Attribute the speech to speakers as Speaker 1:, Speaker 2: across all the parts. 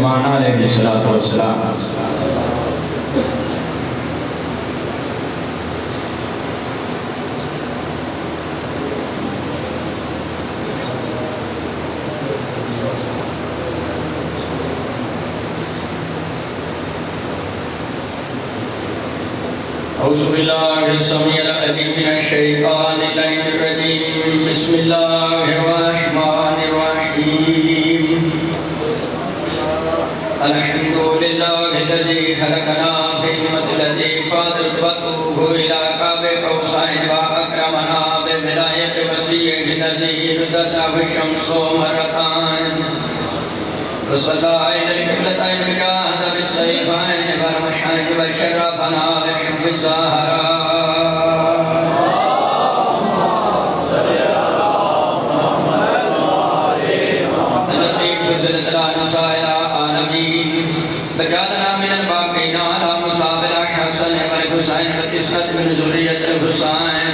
Speaker 1: علیہ السلام اعوذ باللہ السمیع العلیم من الشیطان الرجیم بسم اللہ الرحمن الرحیم الحمدللہ الذی خلقنا فی ظلمۃ الذی فاضلته الی قاب قوسین واکرمنا بولایۃ وسیع الذی ردت الشمس مرتان وصلى إلى القبلتين وجاهد بالسيفين والرمحين وشرفنا بحب الزهراء التي فزلت الأنساء العالمين وجعلنا من الباقين على مصاب الحسن والحسين وتسعة من ذرية الحسين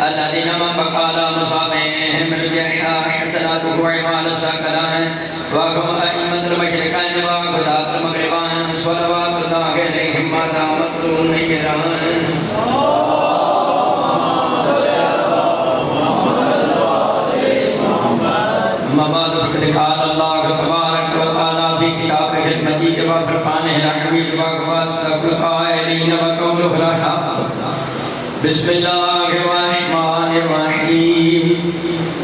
Speaker 1: الذين من بقى على مصابهم رجعها حسناته وعمال سكنائهم وهم أئمة المشركين وعبدات المغربين صلوات الله عليهم ما دامت النيران أما بعد فقد قال الله تبارك وتعالى في كتابه المجيد وفرقانه الحميد وأصدق القائلين وقوله الحق بسم الله الرحمن الرحيم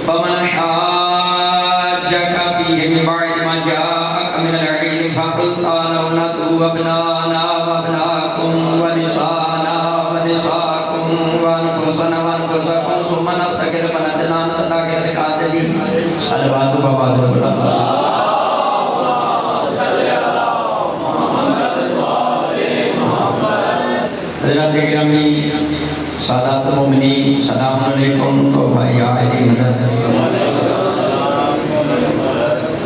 Speaker 1: فمن حاجك فيه من بعد ما جاءك من العلم فقل تعالوا ندعو أبناءنا وأبناءكم ونساءنا ونساءكم وأنفسنا وأنفسكم ثم نبتهل فنجعل نتذكر الكاذبين صلوات وبركاته حضرات گرامی سادات مومنین السلام علیکم تحفہ عائلی مدد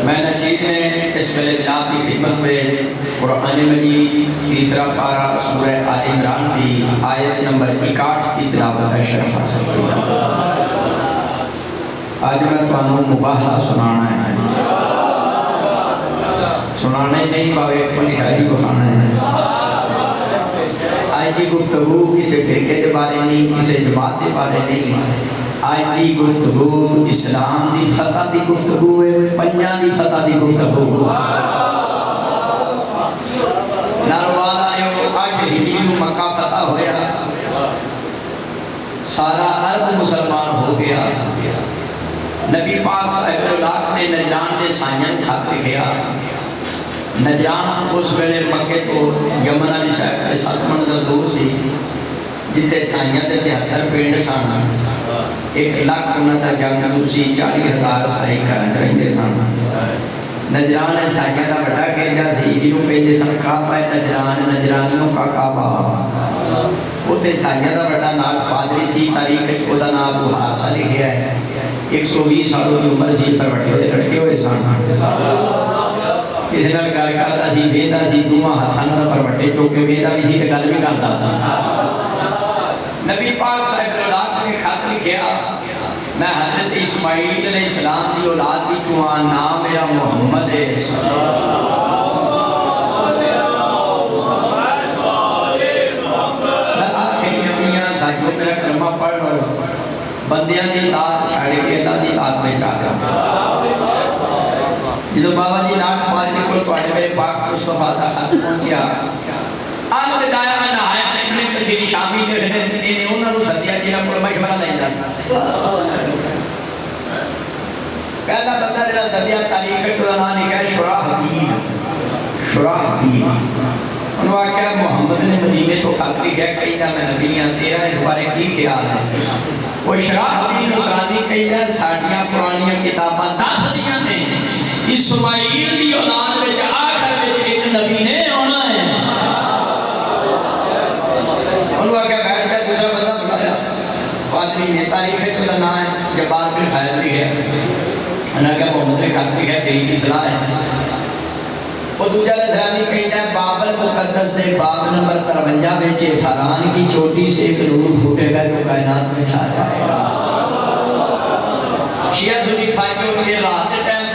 Speaker 1: میں نچیز نے اس ویلے جناب کی خدمت میں قرآن مجید تیسرا پارہ سورہ آل عمران کی آیت نمبر 61 کی تلاوت کا شرف حاصل کیا۔ آج میں تمہیں مباحلہ سنانا ہے، سنانے نہیں باوے اپنی شادی کو کھانا ہے۔ آج کی گفتگو کسی فرقے کے بارے نہیں، کسی جماعت کے بارے نہیں، آج کی گفتگو اسلام دی فتح دی گفتگو ہے، پنجاں دی فتح دی گفتگو ناروال آئے 8 ہجری میں مکہ فتح ہویا، سارا عرب مسلمان ہو گیا، نبی پاک صاحب اللہ نے نجران کے سائنن کھاتے گیا۔ نجران اس ویلے مکے تو یمن علی شاہ کے 7 منزل دور سی، جتے سائنن دے 73 پینڈ سانا، 1 لاکھ انہوں تا جنگلو سی، 40,000 سائی کرن رہے سن۔ نجران ہے سائنن دا بڑا گرجا سی، جنہوں پہلے سن کعبہ نجران، نجرانیوں کا کعبہ، اتے سائنن دا بڑا نام پادری سی، تاریخ خدا نام ابو حارثہ لکھیا ہے، 120 سالوں کی عمر سی، پر بڑے ہوتے لڑکے ہوئے سن۔ کسی نال گل کرتا سی، ویندا سی، دوواں ہتھاں نال پر وٹے چوک کے ویندا بھی سی تے گل بھی کردا سی۔ نبی پاک صلی اللہ علیہ وسلم نے خط لکھیا، میں حضرت اسماعیل علیہ السلام دی اولاد دی چوان نام میرا محمد ہے۔ آخری نبیاں ساجو میرا کلمہ پڑھ رہا بندیاں دی اطاعت چھاڑ کے اللہ دی اطاعت میں چاہ رہا۔ جدو بابا جی ناک پانچ کو پڑھے میرے پاک مصطفیٰ دا خط پہنچیا، آج بدایا میں نہایا نے کسی شامی نے انہوں نے ستیا جی نے کوئی مشورہ نہیں جاتا۔ پہلا بندہ جڑا ستیا تاریخ کا نام لکھا ہے شراحبیل، شراحبیل۔ انہوں نے کہا محمد نے مدینے تو خط لکھا کہی تھا میں نبیاں تیرا اس بارے کی خیال ہے؟ وہ شراحبیل نصرانی کہی تھا ساڑیاں پرانیاں کتاباں 10 دیاں نے، اسماعیل دی اولاد وچ آخر وچ ایک نبی نے آنا ہے۔ انہوں نے بیٹھ کر دوسرا بندہ بلایا، پادری نے تاریخ کا نام ہے جبار بن فیض بھی ہے، انہوں نے کہا محمد نے خط بھی ہے تیری کی صلاح ہے؟ وہ دوجہ نظرانی کہتا ہے بابل مقدس نے باب نمبر 53 بیچے فران کی چھوٹی سے ایک نور پھوٹے گا تو کائنات میں چھا جائے گا۔ شیعہ سنی بھائیوں کے رات ٹائم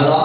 Speaker 1: 1000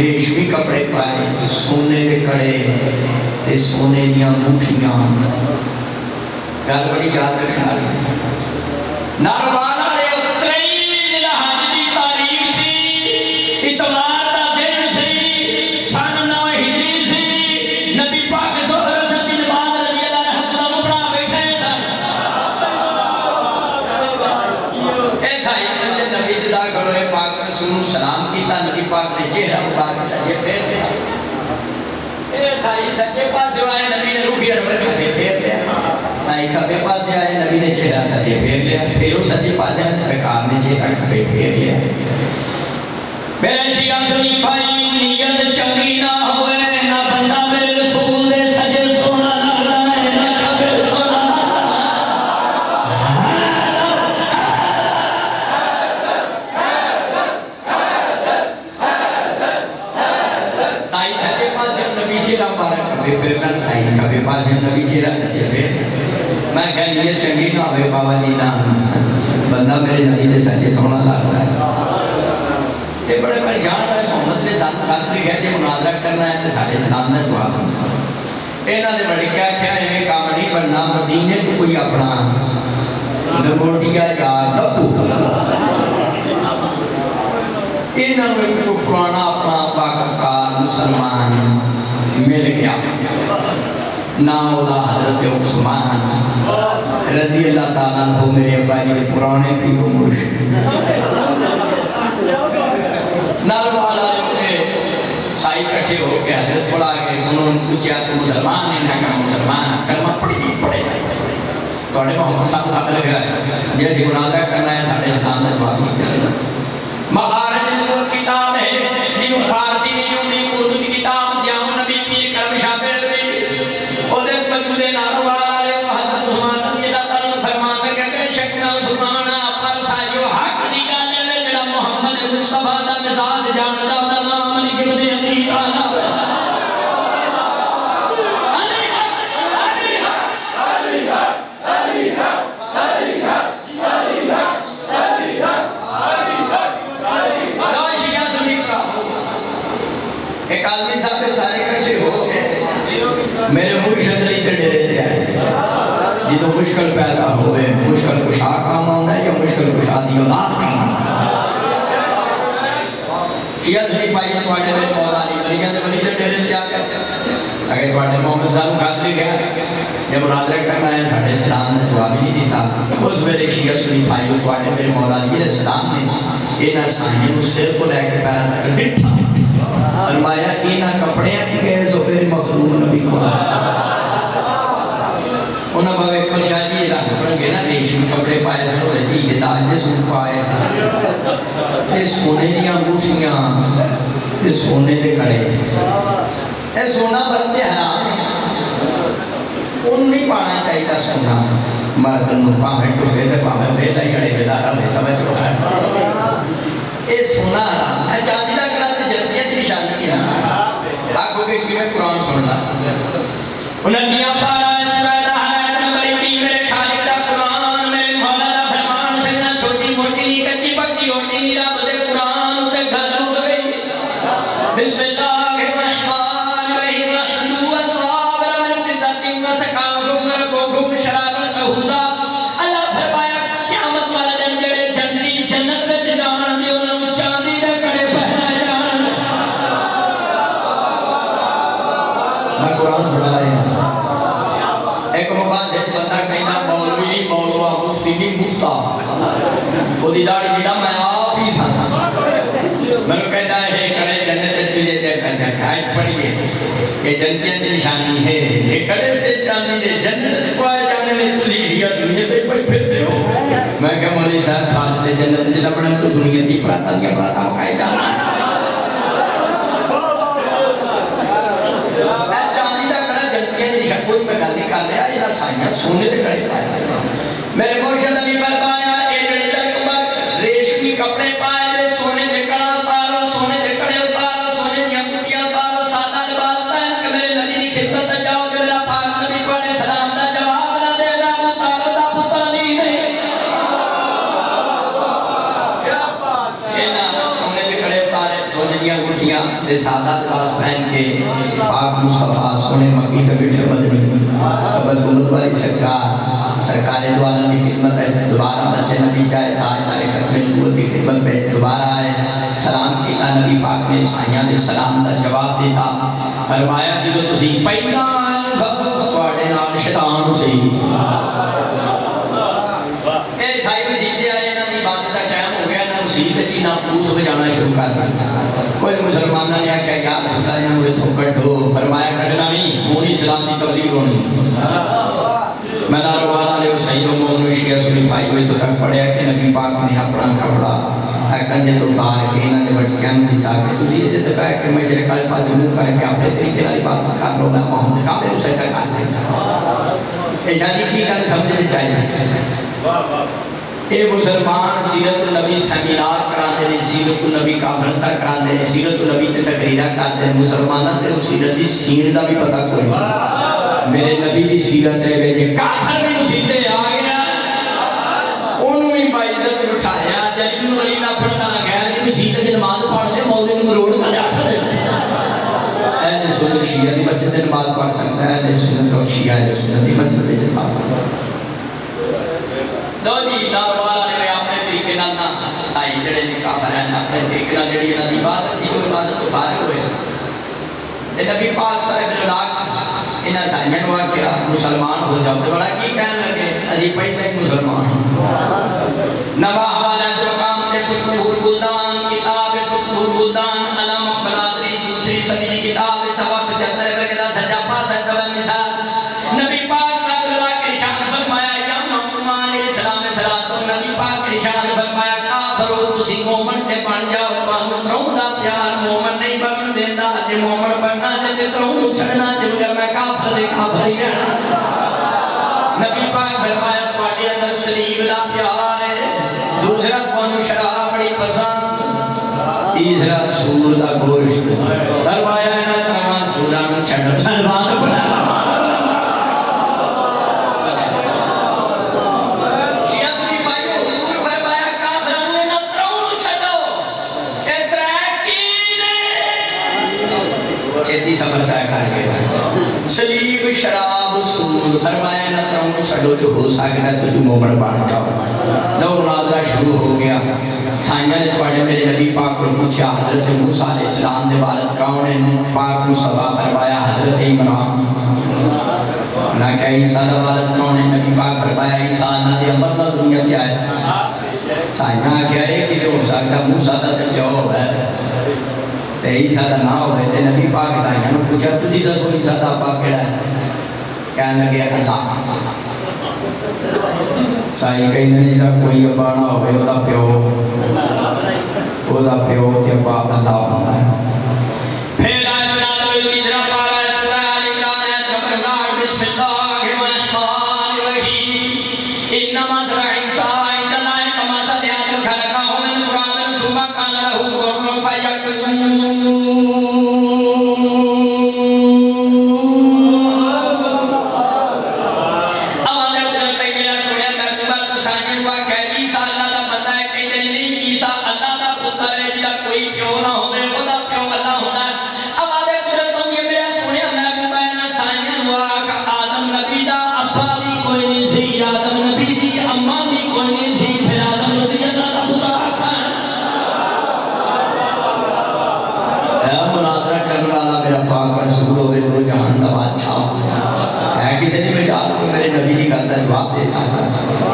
Speaker 1: ریشمی کپڑے پائے، سونے کے کڑے تے سونے دیا انگوٹھیاں. گل بڑی یاد رکھنا ناروانا دے اترئی جڑا حج دی تاریخ سی، اتوار دا دن سی، سن 9 ہجری سی. نبی پاک ظہر اثر دی نماز رضی اللہ عنہ پڑھا بیٹھے سن. ایسا ہی جیسے نبی جدا گھڑوے پاک رسول سلام کیتا، نبی پاک نے چہرہ مبارک سجے پھیر لیا. ایسا ہی سجے پاس آئے، نبی نے روحی عرب کھبے پھیر لیا. سائی کھبے پاس آئے، نبی نے چہرہ سجے پھیر لیا. پھر وہ سجے پاس آئے، سرکار نے چہرہ کھبے پھیر لیا. میرے شیعہ سنی بھائی، نیت چنگی نہ ہوئے نہ بندہ میرے رسول دے سجے سونا نہ لائے نہ کھبے سونا نہ سائی سجے پاس نبی چہرہ مبارک کھبے پھیرنا، سائی کھبے پاس نبی چہرہ سجے پھیر. میں کہ نیت چنگی نہ ہوئے بابا جی نہ بندہ میرے نبی دے سجے سونا لگ رہا ہے. یہ بڑے پریشان ہوئے محمد نے ساتھ قادری کہہ کہ مناظرہ کرنا ہے تو ساڑھے سلام نے جواب. انہوں نے بڑی کیا ہمیں کام نہیں بننا، مدینے سے کوئی اپنا لنگوٹیا یا لپو. انہوں نے کوئی پرانا اپنا پاکستان مسلمان مل گیا، نام دا حضرت عثمان رضی اللہ تعالیٰ عنہ. میرے ابا جی کے پرانے پیر و مرشد ناروالا نے سائی کٹھے ہو کے حضرت پڑھا کے انہوں نے پوچھا تو مسلمان نے نہ کہا مسلمان کلمہ پڑھی پڑھے توڑے محمد صاحب خط لگا ہے جیسے مناظرہ کرنا ہے ساڑھے اسلام نے جواب نہیں. مغارج نبوت کتاب ہے جنہوں فارسی نہیں ہوتی، اردو کی کتاب ضیاء النبی پیر کرم شاکر بھی اور اس موجود ناروالا نے حضرت عثمان رضی اللہ تعالیٰ فرمان میں کہ بے شک نہ عثمان پر سایو حق دی گالے میں جڑا محمد مصطفیٰ دا مزاج جاندا دا نام علی ابن ابی طالب. ایک آدمی صاحب کے سارے کچھے ہو گئے، میرے مرشد علی کے ڈیرے تے آئے. یہ تو مشکل پیدا ہوئے، مشکل کشا کام آندا ہے یا مشکل کشا دی اولاد کام آندا ہے. شیعہ دلی پائی تواڈے میں مولا علی ولیاں دے ولی دے ڈیرے تے آ گئے. اگر تواڈے محمد صاحب قادری گیا جب مناظرہ کرنا ہے ساڑھے اسلام نے جواب نہیں دیتا. اس ویلے شیعہ سنی بھائی تواڈے میرے مولا علی علیہ السلام نے انہاں سائیں نوں سر کو لے کے پیراں تک ڈٹھا فرمایا انہاں کپڑیاں کی گئے زبیر مخدوم نبی کو. انہاں باوے پرشاہ جی رنگ پڑھ گئے نا، ریشمی کپڑے پائے سن اور جی دے تاج دے سوٹ پائے تے سونے دیاں انگوٹھیاں تے سونے دے کڑے. اے سونا بنتے حرام ہے، ان نہیں پانا چاہیے سونا. مرد نوں پاویں ٹکے تے پاویں ویلا ہی اڑے ویدارا میں توجہ ہے. اے سونا حرام ہے. چاندی دا کڑا تے جنتیاں دی نشانی ہے. آگو کے کیویں قرآن سننا انہیاں پارا اس پیدا حرائت نمبر 3 میرے خالق دا قرآن میرے مولا دا فرمان سننا. چھوٹی موٹی نہیں کچی پکی ہوٹی نہیں رب دے قرآن تے گھر اٹھ گئی. بسم اللہ الرحمن الرحیم احمدوا وصابر من فضت وسقاهم ربهم شرابا طہورا. اللہ فرمایا قیامت والے دن جڑے جنتی جنت وچ جان دے انہاں نوں چاندی دے کڑے پہنائے جان. میں قرآن سنا رہا ہوں. ایک مباحث بندہ کہنا مولوی نہیں مولوا مفتی نہیں مفتا وہ دی داڑھی جڑا میں آپ ہی سا میں نے کہتا ہے کڑے جنت تجھے دے کہتا ہے آج پڑھئے کہ جنتیاں دی نشانی ہے یہ کڑے تے چاندی دے جنت سے پائے جانے میں تجھے شیعہ دنیا تے پڑھ پھرتے ہو. میں کہ مولی صاحب خالد جنت سے لبڑا تو دنیا دی پراتا دیا پراتا مکھائی جانا. کوئی میں گل نہیں کر رہا یہ سائیاں سونے دے کڑے پائے. میرے مرشد علی فرمایا اے جڑے تک ریشمی کپڑے پائے دے سونے دے کڑا اتارو سونے دے کڑے اتارو سونے دی انگوٹھیاں اتارو سادہ لباس پہن کے میرے نبی دی خدمت تے جاؤ کہ میرا پاک نبی کو علیہ السلام دا جواب نہ دے گا ابو طالب دا پتر نہیں ہے. کیا بات ہے. سونے دے کڑے اتارے سونے دی انگوٹھیاں تے سادہ لباس پہن کے پاک مصطفیٰ سونے مکی کے بیٹھے مدنی سبز گلد والی سرکار دو عالم کی خدمت ہے دوبارہ بچے نبی جائے تاج ختم نبوت کی خدمت پہ دوبارہ آئے سلام کیتا نبی پاک نے سائیاں سے سلام کا جواب دیتا فرمایا کہ جو تسی پہلا آئے تواڈے نال شیطان سے اے سائی مسیح آئے انہاں دی عبادت دا ٹائم ہو گیا انہاں مسیح چ نہ پوس بجانا شروع کر دیا کوئی مسلمانوں نے کہا یا خدا نے مجھے تو کڈو فرمایا کڈنا نہیں ہونی اسلام کی تبلیغ ہونی میں ناروانا لے صحیح مومن شیعہ سنی بھائی ہوئے تو تک پڑھیا کہ نبی پاک نے اپنا کپڑا کنجے تو اتار کے انہوں نے بٹیاں دکھا کے تسی یہ تے کہا کہ میں جڑے کل پاس ضرورت کر کے اپنے طریقے نال عبادت کر لو میں محمد کا دے اسے کر دے اے جانی کی گل سمجھ وچ آئی اے مسلمان سیرت النبی سیمینار کراندے نے سیرت النبی کانفرنساں کراندے نے سیرت النبی تے تقریراں کردے نے مسلماناں تے سیرت دی سیر دا بھی پتہ کوئی نہیں میرے نبی دی سیرت ہے وچ کافر بھی مسیتے آ گیا اونوں ہی باعزت اٹھایا جلیل ولی نہ پڑھنا غیر دی مسیت دی نماز پڑھ لے مولوی نوں مروڑ کر آکھ دے اہل سنت شیعہ دی مسجد میں نماز پڑھ سکتا ہے اہل سنت اور شیعہ اہل سنت دی مسجد میں نماز پڑھ دو جی داروالا نے اپنے طریقے نال نہ سائی جڑے نکاح کرن اپنے طریقے نال جڑی انہاں دی عبادت سی وہ عبادت تو فارغ ہوئے تے نبی پاک صاحب لاکھ انہاں سائیاں نوں آکھیا مسلمان ہو جاؤ تے بڑا کی کہن لگے اسی پہلے ہی مسلمان نوا حوالہ سلام تے فتح البلدان کتاب فتح البلدان علامہ برادری دوسری صدی کی کتاب 75 روپے کا سجا پاس ہے تبع مثال نبی پاک صاحب اللہ کے ارشاد فرمایا یا محمد السلام سلام نبی پاک ارشاد فرمایا کافرو تسی مومن تے بن جاؤ پانو ترون دا پیار مومن نہیں بن دیندا تے مومن بننا تے ترون چھڑنا تے میں کافر دے کافر ہی رہنا نبی پاک فرمایا تواڈے اندر سلیب دا پیار ہے دوسرا تانوں شراب بڑی پسند تیسرا سور دا گوشت فرمایا انہاں تمام سوراں نوں چھڈو سلمان بنا سلیب شراب سور فرمایا نہ ترون چھڑو تو ہو سکتا ہے تسی مومن بن جاؤ نو مناظرہ شروع ہو گیا سائیاں نے پڑھے میرے نبی پاک کو پوچھا حضرت موسیٰ علیہ السلام سے والد کون ہے پاک مصطفیٰ فرمایا حضرت عمران نہ کہ عیسیٰ کا والد کون ہے نبی پاک فرمایا عیسیٰ نہ دی عمر نہ دنیا کیا ہے سائیاں کیا ہے کہ ہو سکتا موسیٰ کا جواب ہے تے عیسیٰ دا نہ ہوئے تے نبی پاک سائیاں نوں پوچھا تسی دسو عیسیٰ دا پاک کیڑا ہے کہنے لگے اللہ سائی کہیں نہیں جا کوئی ابا نہ ہوئے او دا پیو تے ابا اللہ ہوتا ہے پھر آئے بنا دو تیسرا پارا سورہ آل عمران ہے نمبر 9 بسم اللہ الرحمن الرحیم انما ذرا عیسیٰ عند اللہ کما صدیات خلقہ من قرآن ثم کان لہ کن فیکون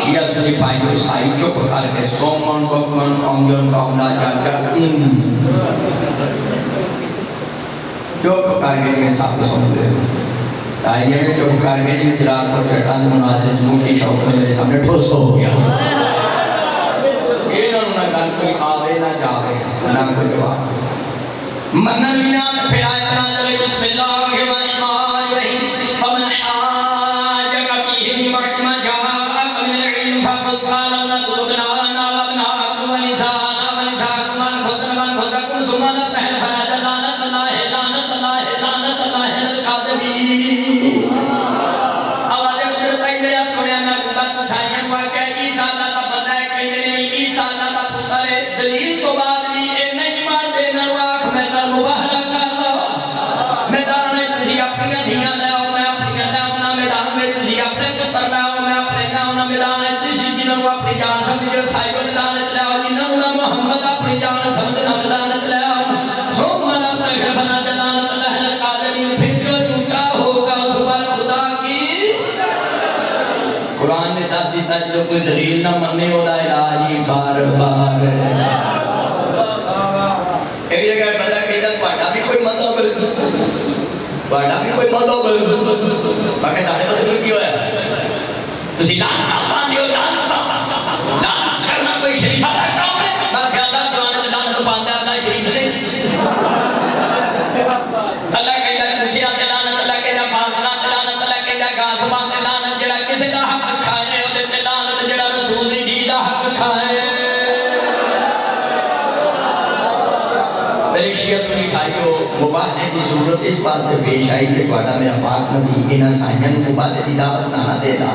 Speaker 1: شیعہ سنی پائیو سائی چپ کر کے سومن بکمن اونگن کاملا جاکر چپ کر کے جنہیں ساتھ سنتے ہیں سائیہ نے چپ کر کے جنہیں جلال پر چٹان مناظر جموٹی شوق میں میرے سامنے ٹھوس ہو گیا انہوں نے کہا کوئی آوے نہ جاوے نہ کوئی جواب منن مینا پھر آیت نازل بسم اللہ الرحمن الرحیم فمن حاجک فیہ من جاءک من العلم فقل قال لنطلبنا ابناءکم ونساءکم ونساءکم انفسکم انفسکم ثم نبتهل فنجعل لعنة اللہ لعنة اللہ لعنة اللہ للکاذبین آواز قدرت ہے میرا سنیا میں بات سائیں ہوا کہ عیسیٰ اللہ کا بندہ ہے کہ نہیں عیسیٰ اللہ کا پتر ہے دلیل تو بعد بھی اے نہیں مان دے نہ واخ میں نہ مبارک ਤੁਹਾਡਾ ਵੀ ਕੋਈ ਮਤਲਬ ਬਾਕੀ ਸਾਡੇ ਮਤਲਬ ਕੀ ਹੋਇਆ ਤੁਸੀਂ ਲਾਂਤਾਂ ਪਾਉਂਦੇ ਹੋ ਲਾਂਤ ਕਰਨਾ ਕੋਈ ਸ਼ਰੀਫਾ ਦਾ ਕੰਮ ਹੈ ਮੈਂ ਖਿਆਲ ਆ ਕੁਰਾਨ ਚ ਲਾਂਤ ਪਾਉਂਦਾ ਅੱਲਾ ਸ਼ਰੀਫ ਨੇ ਅੱਲਾ ਕਹਿੰਦਾ ਚੂਚਿਆਂ ਤੇ ਲਾਨਤ ਅੱਲਾ ਕਹਿੰਦਾ ਫਾਸਲਾ ਤੇ ਲਾਨਤ ਅੱਲਾ ਕਹਿੰਦਾ ਗਾਸਬਾਂ ਤੇ ਲਾਨਤ ਜਿਹੜਾ ਕਿਸੇ ਦਾ ਹੱਕ ਖਾਏ ਉਹਦੇ ਤੇ ਲਾਨਤ ਜਿਹੜਾ ਰਸੂਲ ਦੀ ਜੀ ਦਾ ਹੱਕ ਖਾਏ میرے شیعہ سنی بھائیو مباہنے کی ضرورت اس بات پہ پیش آئی کہ بڑا میرا پاک نبی انہاں سائنن مباہنے دی دعوت نہ دے رہا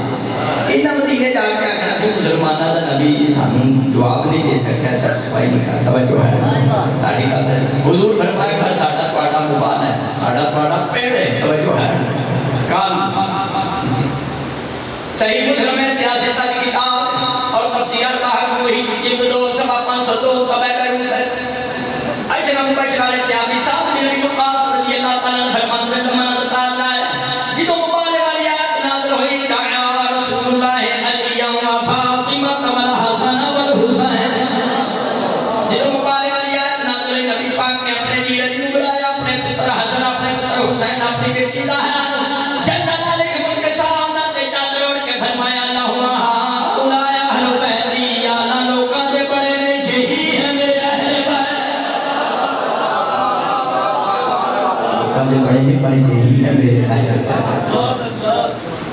Speaker 1: انہاں مدینے جا کے آکھنا سی مسلمانہ دا نبی سانوں جواب نہیں دے سکتا سیٹسفائی نہیں کرتا توجہ ہے ساڑھی بات ہے حضور فرمائے گھر ساڑھا پاڑا مباہن ہے ساڑھا پاڑا پیڑ ہے توجہ ہے کال صحیح مسلم ہے سیاست کی کتاب اور تفسیر طاہر وہی جلد 2 صفحہ 502 قبع کروں ہے اشرف بشر علیہ سیابی صاحب نے نبی وقاص رضی اللہ تعالیٰ عنہ فرماتے ہیں زمانہ تعالیٰ ہے جدو مبالے والی آیت نازل ہوئی دعا رسول اللہ علی و فاطمہ والحسن والحسین جدو مبالے والی آیت نازل ہوئی نبی پاک نے اپنے دیر علی نے بلایا اپنے پتر حسن اپنے پتر حسین اپنی بیٹی ظاہرہ جنت علیہ ان کے سامنے تے چادر اوڑھ کے فرمایا اللہم ہؤلاء اہل بیتی یا اللہ لوکاں دے بڑے نے یہی ہے میرے اہل بیت دے بڑے میں پر یہی ہے میرے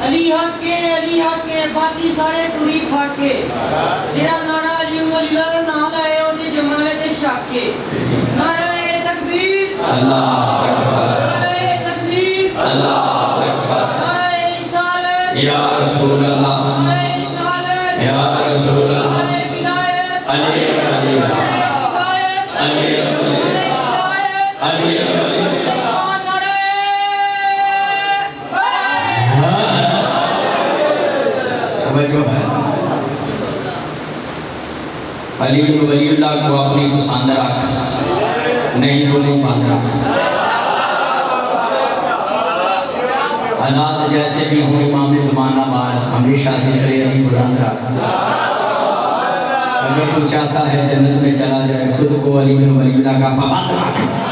Speaker 2: علی حق کے باقی سارے توری پھاٹ کے جیرا نارا علی اللہ کا نام لائے ہو دی جمالے تے شاک کے نعرہ تکبیر
Speaker 1: اللہ اکبر
Speaker 2: نعرہ تکبیر
Speaker 1: اللہ اکبر
Speaker 2: نعرہ رسالت
Speaker 1: یا رسول اللہ
Speaker 2: نعرہ رسالت
Speaker 1: یا رسول اللہ
Speaker 2: نعرہ ولایت
Speaker 1: علی علی علی علی علی جو ہے علی ولی اللہ کو اپنی پسند رکھ نہیں تو نہیں باندھ رکھ حالات جیسے بھی ہوں امام زمانہ باز ہمیشہ ذکر علی بلند رکھ اگر تو چاہتا ہے جنت میں چلا جائے خود کو علی ولی اللہ کا پابند رکھ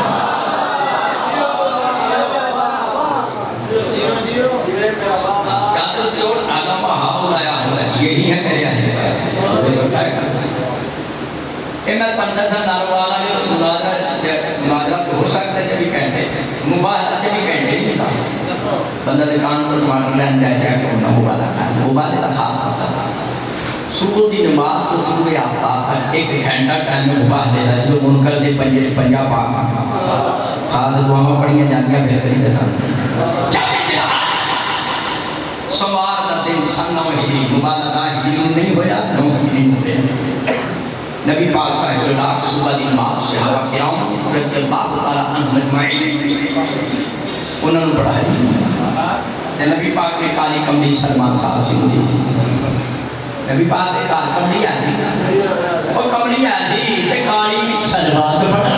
Speaker 1: یہی ہے میرے میں پندسا ناروالا مناظرہ تو ہو سکتا ہے 24 گھنٹے مباہلہ 24 گھنٹے ہی ہوتا بندہ دکان پر ٹماٹر لین جائے جا کے انہوں مباہلہ کھانا مباہلہ کا خاص ہوتا تھا صبح دی نماز تو طلوع آفتاب تک 1 گھنٹہ ٹائم میں مباہلے دا جو منکر دے پنجا پاک خاص دعاوں پڑھیاں جانیاں بہتری کے ساتھ سوار دا دن سنہ ہی مبالغہ ہی نہیں ہویا نو ہی نہیں ہویا نبی پاک صاحب اللہ صبح دی نماز سے ہوا کرام رضی اللہ تعالیٰ عنہ مجمعین انہوں نے پڑھائی نبی پاک نے کالی کملی سلمان فارسی ہوئی نبی پاک نے کالی کملی آتی وہ کملی آتی تے کالی سلمان پڑھا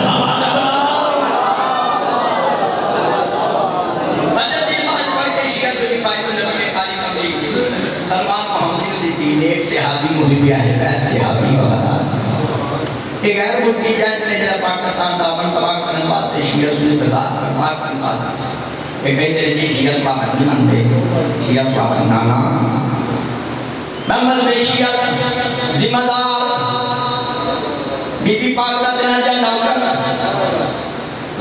Speaker 1: سلمان محمد دی نیک صحابی محبی اہل بیت صحابی وغیرہ ایک غیر ملکی جائٹ نے جڑا پاکستان دامن تباہ کرنے واسطے شیعہ سنی فساد کرنا کرنا ایک کئی طرح کی شیعہ صحابہ نہیں مانتے شیعہ صحابہ نانا محمد بے شیعہ ذمہ دار بی بی پاک دا دینا جا نوکر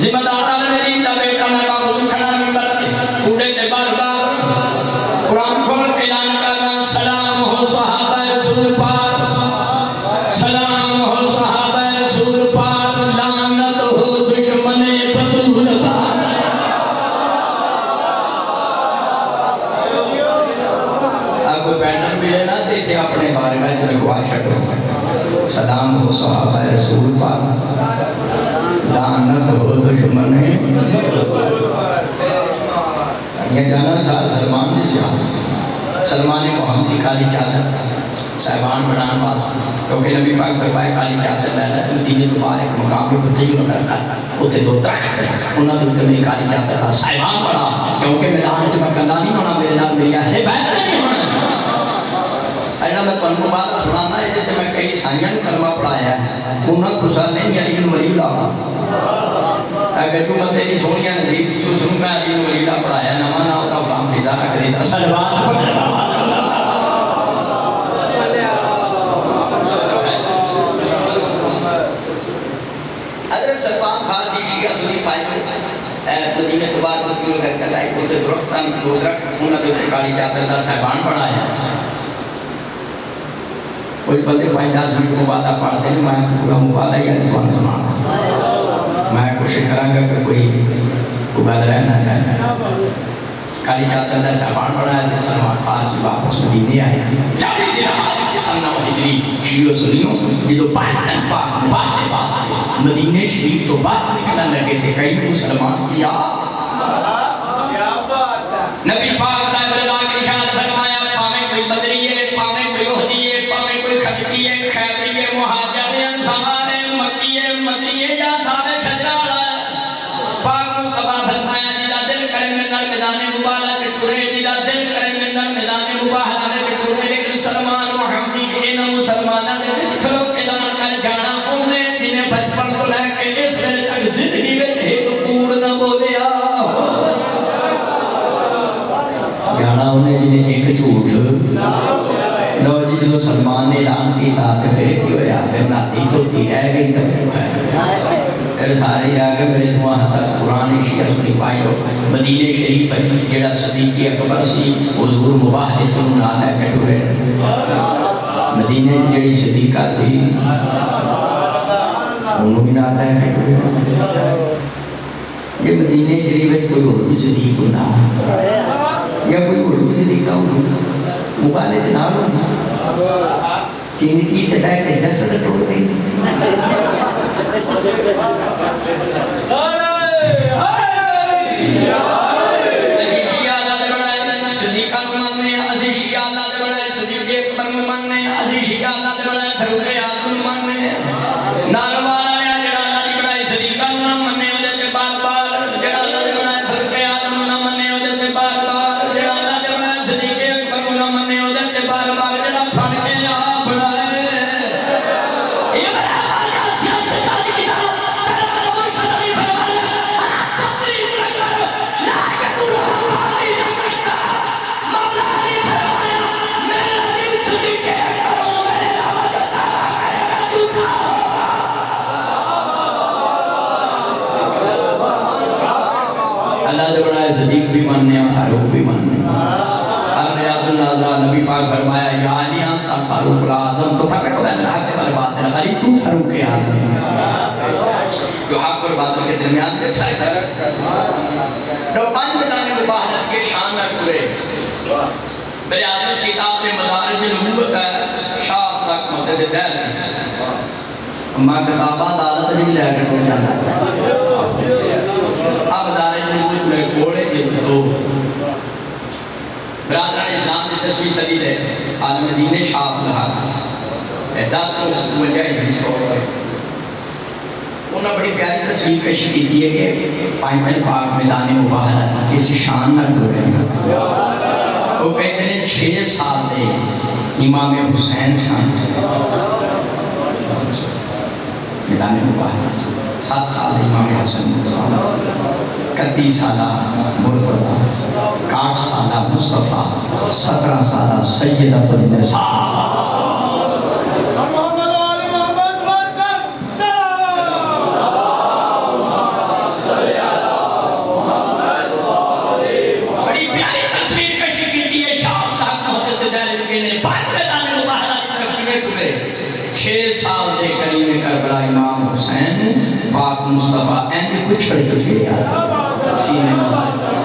Speaker 1: ذمہ دار میری دا بیٹا میں بابو کھڑا نہیں برتے کوڑے دے بار بار قرآن کھول کے اعلان کرنا سلام ہو صحابہ رسول پاک سلام ہو صحابہ رسول پاک لعنت ہو دشمن بطول پاک اب کوئی بینر ملے نا دیتے اپنے بارے میں چلکوا شکر سلام ہو صحابہ رسول پاک لعنت ہو دشمن یہ جانا سلمان نے سلمان محمدی کالی چادر صاحبان بڑھان والا کیونکہ نبی پاک فرمائے کالی چادر لینا تو دین تمہارے ایک مقام پہ بتائی ہوتا ہے اتنے 2 درخت انہوں نے میری کالی چادر کا صاحبان بڑھا کیونکہ میدان میں کلا نہیں ہونا میرے نال میری اہل بیت نہیں ہونا اینا میں پنوں بات سنانا ہے جیسے میں کئی سائنس کلمہ پڑھایا ہے انہوں خسا نہیں علی ولی اللہ اگر تو مندے دی سونیاں نصیب سی سنوں میں علی ولی معجزہ رکھ دیتا سلمان پڑھ حضرت سلمان فارسی شیعہ سنی پائی مدینہ تو بعد مدینہ کا کلائی کو تے درختان کو درخت انہاں دے کالی چادر دا صاحبان پڑھایا کوئی بندے 5-10 منٹ مبادہ پڑھتے ہیں میں پورا مبادہ ہی آج کون سنا میں کوشش کراں گا کہ کوئی گل رہنا ہے کالی چادر دا صاحبان پڑھایا تے سلمان فارسی واپس مدینے آئے چاہے دن سنہ ہجری شیعہ سنیوں یہ تو پہلن پاک باہر واسطے مدینہ شریف تو باہر نکلنے لگے تھے کئی مسلمان کیا نبی پاک صاحب اللہ کی ارشاد فرمایا پاویں کوئی بدری ہے پاویں کوئی یہودی ہے پاویں کوئی خطبی ہے خیبری ہے مہاجر ہے انصار ہے مکی ہے مدنی ہے یا صاحب شجرا والا ہے پاک مصطفیٰ فرمایا جدا دل کرے میں نر میدان مبارک ٹرے جدا دل کرے میں نر میدان مبارک ٹرے لیکن سلمان محمدی انہاں مسلماناں دے وچ کھلو کے اعلان کر جانا اونے جنہیں بچپن تو لے کے اس ویلے تک زندگی وچ ایک کوڑ نہ بولیا جانا انہیں جنہیں ایک جھوٹ لو جی جو سلمان نے اعلان کیتا تے پھر کی ہویا پھر ناتی تو تھی رہ گئی تو پھر سارے آگے میرے تو وہاں تک قرآن شیعہ سنی پائی ہو مدینہ شریف جیڑا صدیق اکبر سی حضور مباہد چنون آتا ہے کٹورے مدینہ جیڑی صدیقہ سی انہوں بھی آتا ہے کٹورے یہ مدینہ شریف کوئی اور بھی صدیق ہوتا یا کوئی اور بھی صدیقہ ہوتا مبالے جناب ہوتا چینی چیز تٹا ہے کہ جسد ٹوڑ گئی صدیق بھی ماننے ہیں فاروق بھی ماننے ہیں الریاض الناظرہ نبی پاک فرمایا یا علی انت فاروق العظم تو فرق ہوگا الحق والباطل علی تو فاروق اعظم جو حق اور باطل کے درمیان میں فرق ہے تو پانچ میدان مباحثت کے شان نہ کرے میرے آدمی کتاب میں مدارج نبوت ہے شاہ تک مدد دیر ماں کتابہ عدالت سے لے کر کو جانا ہے اب مدارج نبوت میں گھوڑے تو برادران اسلام نے 10ویں صدی ہے عالم دین شاہ عبدالحق احساس کو مجھے ہجری چھوڑ گئے انہوں نے بڑی پیاری تصویر کشی کی ہے کہ پائمن پاک میدان مباہرہ کسی شان نہ کرے وہ کہتے ہیں 6 سال سے امام حسین سان میدان مباہرہ 7 سال امام حسن 31 سالہ مرتضی 8 سالہ مصطفیٰ 17 سالہ سیدہ النساء بڑی پیاری تصویر کشی کی تھی شاہ صاحب محدث دہلوی کے نے پانچ میدان مباہرہ کی طرف دیے ہوئے 6 سال سے کریم کربلا امام حسین پاک مصطفیٰ اہم کچھ چھڑ چکے ہیں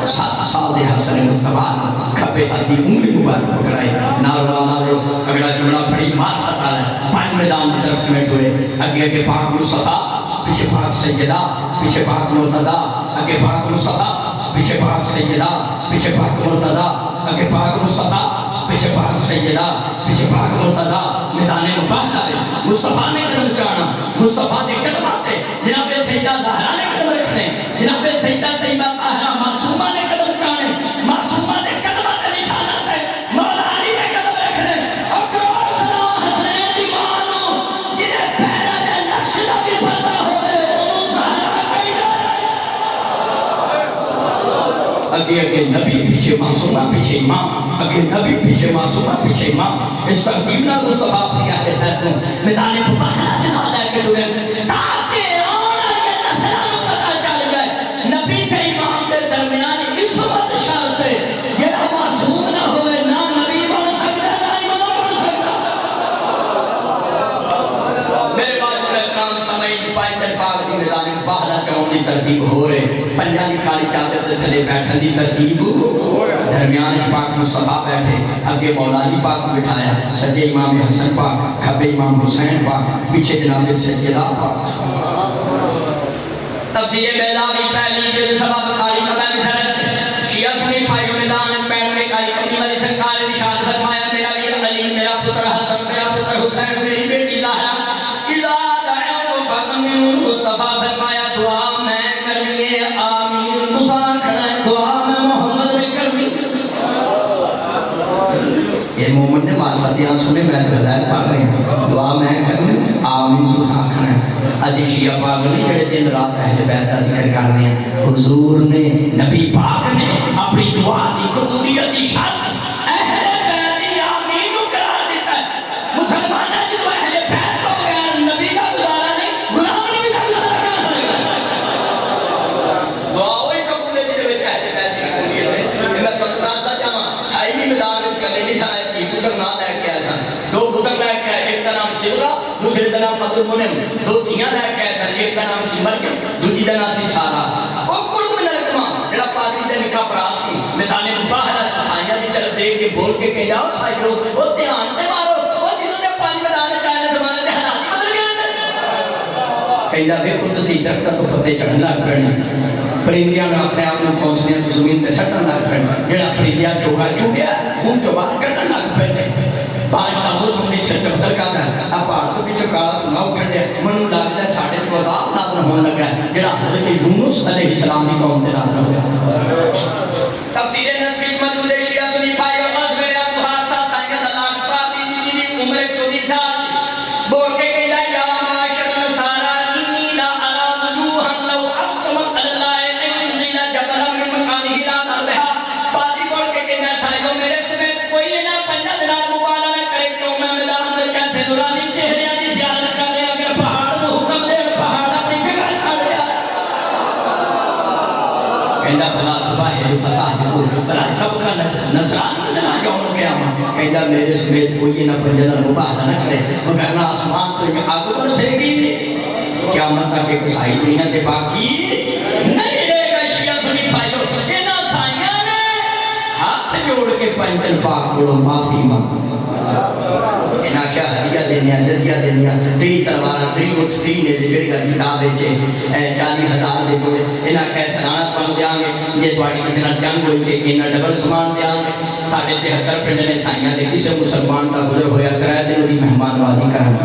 Speaker 1: 7 سال دے حسن مصطفیٰ کھپے آدھی انگلی مبارک پکڑائی نارو اگلا جملہ بڑی معرفت آ ہے پانچ میدان کی طرف کمیٹ ہوئے اگے پاک مصطفیٰ پیچھے پاک سیدہ پیچھے پاک مرتضی اگے پاک مصطفیٰ پیچھے پاک سیدہ پیچھے پاک مرتضی اگے پاک مصطفیٰ پیچھے پاک سیدہ پیچھے پاک مرتضی میدان مباہرہ میں مصطفیٰ نے قدم چانا مصطفیٰ نے قدم آتے جناب سیدہ زہرا نے قدم رکھنے جناب سیدہ طیبہ طاہرہ معصومہ نے قدم چانے معصومہ نے قدم آتے نشانات ہے مولا علی نے قدم رکھنے اکرام سلام حسین دیوانوں جنہیں پیرہ دے نقشدہ بھی پردہ ہوئے انہوں زہرا کئی اگے اگے نبی پیچھے معصومہ پیچھے امام اگے نبی پیچھے معصومہ پیچھے امام اس ترتیب نہ مصطفیٰ اپنی اہل بیت کو میدان مباہلہ جنا لے کے ڈوئے تاکہ آنا یہ نسلان پتہ چل جائے نبی کے امام کے درمیان اس وقت شرط ہے یہ معصوم نہ ہوئے نہ نبی بن سکتا نہ امام بن سکتا میرے بعد میں اکرام سمجھ پائنٹر پاک دی میدان مباہلہ چاہوں دی ترتیب ہو رہے پنجان دی کالی چادر دے تھلے بیٹھن دی ترتیب درمیان پاک مصطفیٰ بیٹھے اگے مولا علی پاک بٹھایا سجے امام حسن پاک کھبے امام حسین پاک پیچھے جناب سجدہ پاک تفسیر بیضاوی پہلی جلد سبا بخاری قدر سرد شیعہ سنی پائیو میدان پیڑ میں کالی کمی والی سرکار ارشاد فرمایا میرا ویر علی میرا پتر حسن میرا پتر حسین میری بیٹی زہرا اذا دعوا فامنوا مصطفیٰ فرمایا دعا میں کرنی ہے آمین تساں کھڑا ہے دعا میں محمد نے کرنی یہ مومن نے معرفت یہاں سنے میں ہدایت پا گئی دعا میں کرنی آمین تساں کھڑا ہے عزیز شیعہ پاک نے جڑے دن رات اہل بیت کا ذکر کرنے ہیں حضور نے نبی پاک نے اپنی دعا کی قبولیت کی شرط اہل بیت کی آمین قرار دیتا ہے مسلمان ہے جو اہل بیت کو بغیر نبی کا گزارا نہیں غلام نبی کا گزارا کرے گا دعا ہوئی قبولیت دے وچ اہل بیت کی قبولیت ہے میں فضلات جاواں شاہی بھی میدان وچ کرنے نہیں سارے کی پتر نہ لے کے آئے سن دو پتر لے کے آئے ایک دا نام سیولا دوسرے دا نام عبد المنعم دو تیاں لے کے آئے سن ایک دا نام سی مریم دوسری دا نام سی سارا او قرب من الکما جڑا پادری دا نکاح پراس کی میدان مباہلہ سائیاں دی طرف دیکھ کے بول کے کہہ جاؤ سائیو او دھیان تے مارو او جدوں نے پانی میدان چاہے زمانے دے حالات بدل گئے کہندا ویکھو تسی درخت تو پتے چڑھن لگ پے پرندیاں نے اپنے آپ میں پہنچنے تو زمین تے سٹن لگ پے جڑا پرندیاں چوگا چوگیا ان چو باہر کٹن لگ پے بادشاہ موسم دی سچم سرکار ہے اب پہاڑ تو پیچھے کالا تو نہ اٹھن دے منو لگتا ہے ساڑھے تو عذاب نازل ہونے لگا ہے جڑا حضرت یونس علیہ السلام کی قوم دے نازل ہو گیا تفسیر نسوی موجود ہے شیعہ سنی بھائی اور مذہب ابو حادثہ سائیہ دلال پاپی دی عمر 120 سال بول کے کہا یا معاشر النصارى انی لا ارى وجوها لو اقسمت علی اللہ ان ينزل جبلا من مکانه لا تربها پادری بول کے کہا سائیو میرے سمیت کوئی نہ پنجا دلال مبارک نہ کرے کیوں میں میدان میں کیسے نورانی چہرے دی زیارت کر رہے اگر پہاڑ کو حکم دے پہاڑ اپنی جگہ چھوڑ دیا کہندا فلا تباہر فتح کو بلا جب کا نصرانی نہ یوم قیامت کہندا میرے سمیت کوئی نہ پنجا مباہلہ نہ کرے مگر نہ آسمان تو یہ آگ برسے گی قیامت تک ایک سائی دنیا تے باقی نہیں رہے گا شیعہ سنی بھائیو انہاں سائیاں نے ہاتھ جوڑ کے پنجل پاک کو معافی مانگ انہاں کیا ہدیہ دینیا جزیہ دینیا 3 تلواراں 3 اٹھ 3 نے جڑی گل کتاب وچ 40,000 دے جوڑے انہاں کہ سنانت بن دیاں گے جے تواڈی کسے نال جنگ ہوئی تے انہاں ڈبل سامان دیاں گے ساڈے 73 پنڈ نے سائیاں تے کسے مسلمان دا گزر ہویا کرائے دن دی مہمان نوازی کرن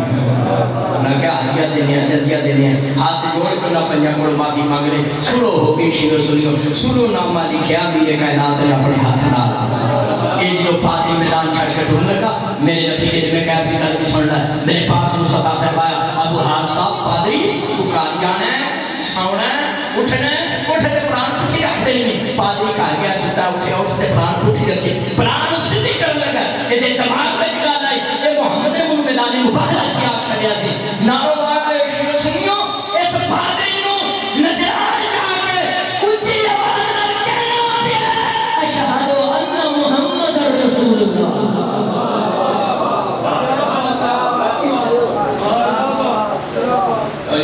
Speaker 1: انہاں کیا ہدیہ دینیا جزیہ دینیا ہاتھ جوڑ کے نہ پنجا کول معافی مانگ لے سنو ہو گئی شیعہ سنیو سنو نامہ لکھیا میرے کائنات نے اپنے ہاتھ نال یہ جو پادری میدان چھڑ کے ڈھونڈ لگا میرے نبی کے دل میں قیب کی قلبی سن رہا ہے میرے پاک مصطفیٰ فرمایا ابو حارث صاحب پادری تو کار جانا ہے سونا ہے اٹھنا ہے اٹھتے پران پٹھی رکھ دے نہیں پادری کار گیا ستا اٹھے اٹھتے پران پٹھی رکھے پران سدھی کرنے لگا یہ دے دماغ میں جگہ لائی یہ محمد من میدان مباہلہ کی آگ چھڑیا سی ناروبار میں شروع سنیو اس پادری نو نجران جا کے اچھی آواز نہ کہنا پیا اشہد ان محمد رسول اللہ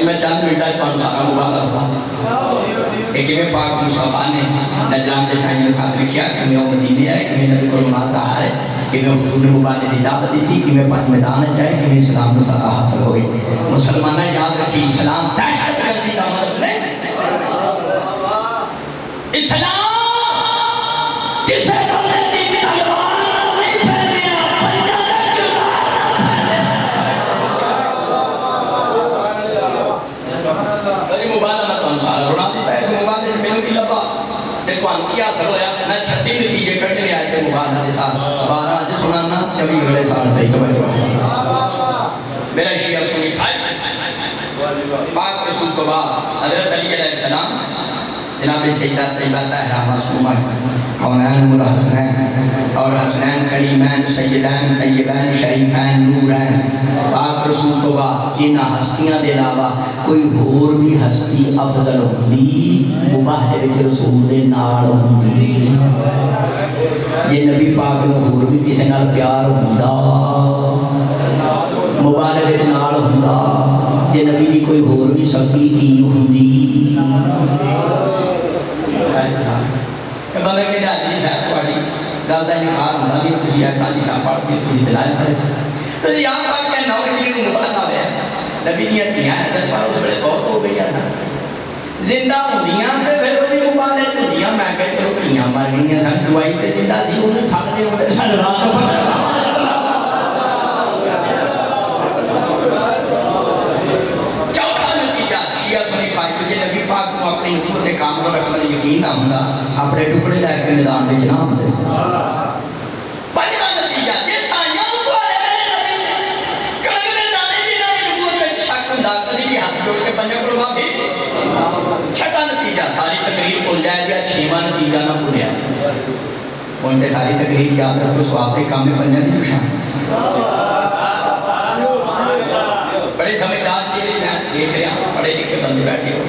Speaker 1: میں چند منٹا تو سارا مبارک ہوں ایک میں پاک مصطفیٰ نے نجران کے سائن میں خاطر کیا کہ میں مدینے آئے کہ میں نبی کو مناتا ہے کہ میں حضور نے مبارک دی دعوت دی تھی کہ میں پانچ میدان جائے کہ میں اسلام میں فتح حاصل ہوئی مسلمانہ یاد رکھی اسلام دہشت گردی کا مطلب نہیں اسلام کسے کرنے دی تلوار نہیں پھیلیا پنجا کیا حاصل ہویا میں 36 نتیجے کٹنے آئے کے مبارنہ دیتا 12 آج سنانا 24 گھڑے سال صحیح توجہ میرا شیعہ سنی بھائی پاک رسول کو بعد حضرت علی علیہ السلام جناب سیدہ طیبہ طاہرہ معصومہ کونین اور حسنین اور حسنین کریمین سیدین طیبین شریفین نورین پاک رسول کو بعد ان ہستیاں دے علاوہ کوئی اور بھی ہستی افضل ہوندی مباہدے وچ رسول دے نال ہوندی یہ نبی پاک نو اور بھی کسی نال پیار ہوندا مباہدے وچ نال ہوندا یہ نبی دی کوئی اور بھی سخی کی ہوندی بندہ کہ حدیث ہے تھوڑی گل کا انکار ہونا بھی تھی ہے حدیث پڑھ کے تھی دلائل پڑھے تو یہاں پاک کہ نو کہ جی مبارک آوے نبی دی تیاں اثر پر اس ویلے بہت ہو گئی سن زندہ ہوندیاں تے پھر وہ مبارک ہوندیاں میں کہ چلو کیاں مر گئیاں سن دوائی تے زندہ سی انہوں پھڑ دے ہوندے صلوات پڑھنا اپنی حکومت کام کو رکھنے یقین نہ ہوتا اپنے ٹکڑے لے کے میدان میں نہ ہوتے پنجواں نتیجہ جس آیاں تو آنے والے نبی کڑک دے دانے دی نہ نبوت وچ شک ذات دی بھی ہاتھ جوڑ کے پنجاں کو معافی چھٹا نتیجہ ساری تقریر بھول جائے گا چھواں نتیجہ نہ بھولیا ان تے ساری تقریر یاد رکھو ثواب دے کام میں پنجاں دی نشان بڑے سمجھدار چہرے میں دیکھ رہا ہوں پڑھے لکھے بندے بیٹھے ہو